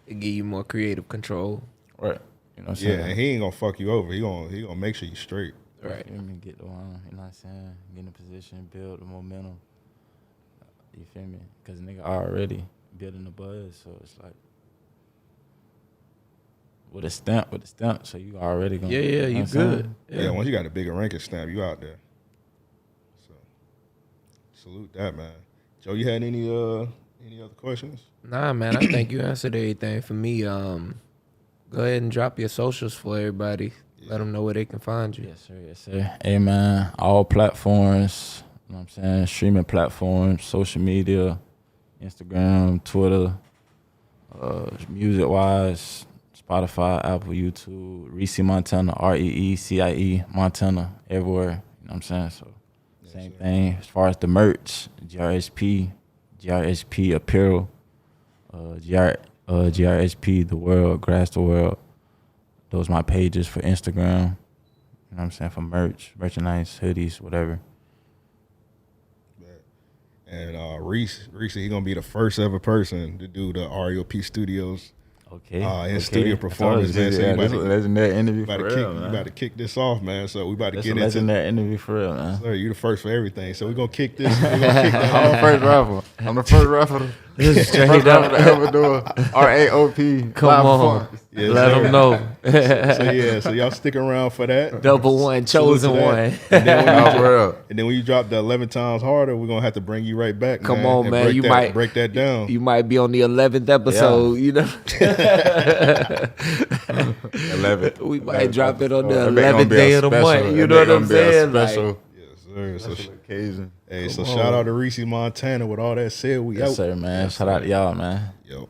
[SPEAKER 3] It give you more creative control.
[SPEAKER 2] Right. You know what I'm
[SPEAKER 1] Yeah,
[SPEAKER 2] saying?
[SPEAKER 1] and he ain't gonna fuck you over. He gonna make sure you straight.
[SPEAKER 3] Right.
[SPEAKER 2] You feel me? Get the one, you know what I'm saying? Get in a position, build the momentum. You feel me? Because nigga already building the buzz, so it's like with a stamp, so you already gonna.
[SPEAKER 3] Yeah,
[SPEAKER 2] you know
[SPEAKER 3] you
[SPEAKER 2] what I'm saying?
[SPEAKER 3] good.
[SPEAKER 1] Yeah, once you got a Bigga Rankin stamp, you out there. So salute that, man. Joe, you had any other questions?
[SPEAKER 3] Nah, man, I think you answered everything for me. Go ahead and drop your socials for everybody. Let them know where they can find you.
[SPEAKER 2] Yes, sir. Yes, sir. Hey, man, all platforms, you know what I'm saying? Streaming platforms, social media, Instagram, Twitter, music-wise, Spotify, Apple, YouTube, Reecie Montana, Reeecie Montana, everywhere. You know what I'm saying? So, same thing. As far as the merch, GRSP Apparel, GRSP The World, Grass the World, Those my pages for Instagram. You know what I'm saying? For merchandise, hoodies, whatever.
[SPEAKER 1] And Reece, he gonna be the first ever person to do the REOP Studios in studio performance, man. So
[SPEAKER 5] yeah, this is a legendary interview for real, man.
[SPEAKER 1] You about to kick this off, man. So we about to
[SPEAKER 5] This
[SPEAKER 1] get
[SPEAKER 5] a
[SPEAKER 1] into
[SPEAKER 5] legendary interview for real, man.
[SPEAKER 1] Sir, you the first for everything. So we're gonna kick this. I'm the
[SPEAKER 5] first rapper. I'm the first rapper.
[SPEAKER 3] Straight up.
[SPEAKER 5] to ever do a RAOP.
[SPEAKER 3] Come on.
[SPEAKER 1] Yes,
[SPEAKER 3] Let
[SPEAKER 1] sir.
[SPEAKER 3] them know.
[SPEAKER 1] So y'all stick around for that.
[SPEAKER 3] Double one,
[SPEAKER 1] Salute
[SPEAKER 3] chosen
[SPEAKER 1] to that.
[SPEAKER 3] one.
[SPEAKER 1] And then, when you,
[SPEAKER 5] For real.
[SPEAKER 1] and then when you drop the 11 times harder, we're gonna have to bring you right back.
[SPEAKER 3] Come
[SPEAKER 1] man,
[SPEAKER 3] on,
[SPEAKER 1] and
[SPEAKER 3] man.
[SPEAKER 1] break
[SPEAKER 3] You
[SPEAKER 1] that,
[SPEAKER 3] might
[SPEAKER 1] break that down.
[SPEAKER 3] You might be on the 11th episode, you know.
[SPEAKER 5] 11.
[SPEAKER 3] We might drop it on the
[SPEAKER 5] That ain't gonna
[SPEAKER 3] 11th
[SPEAKER 5] be a
[SPEAKER 3] day of the
[SPEAKER 5] special.
[SPEAKER 3] month. You
[SPEAKER 5] That
[SPEAKER 3] know
[SPEAKER 5] ain't
[SPEAKER 3] what I'm
[SPEAKER 5] gonna be a
[SPEAKER 3] saying?
[SPEAKER 5] Special,
[SPEAKER 3] Like,
[SPEAKER 1] Yes, sir.
[SPEAKER 5] special occasion.
[SPEAKER 1] Hey, so shout out to Reecie Montana. With all that said, we
[SPEAKER 2] Yes,
[SPEAKER 1] out.
[SPEAKER 2] sir, man. Shout out to y'all, man.
[SPEAKER 1] Yo.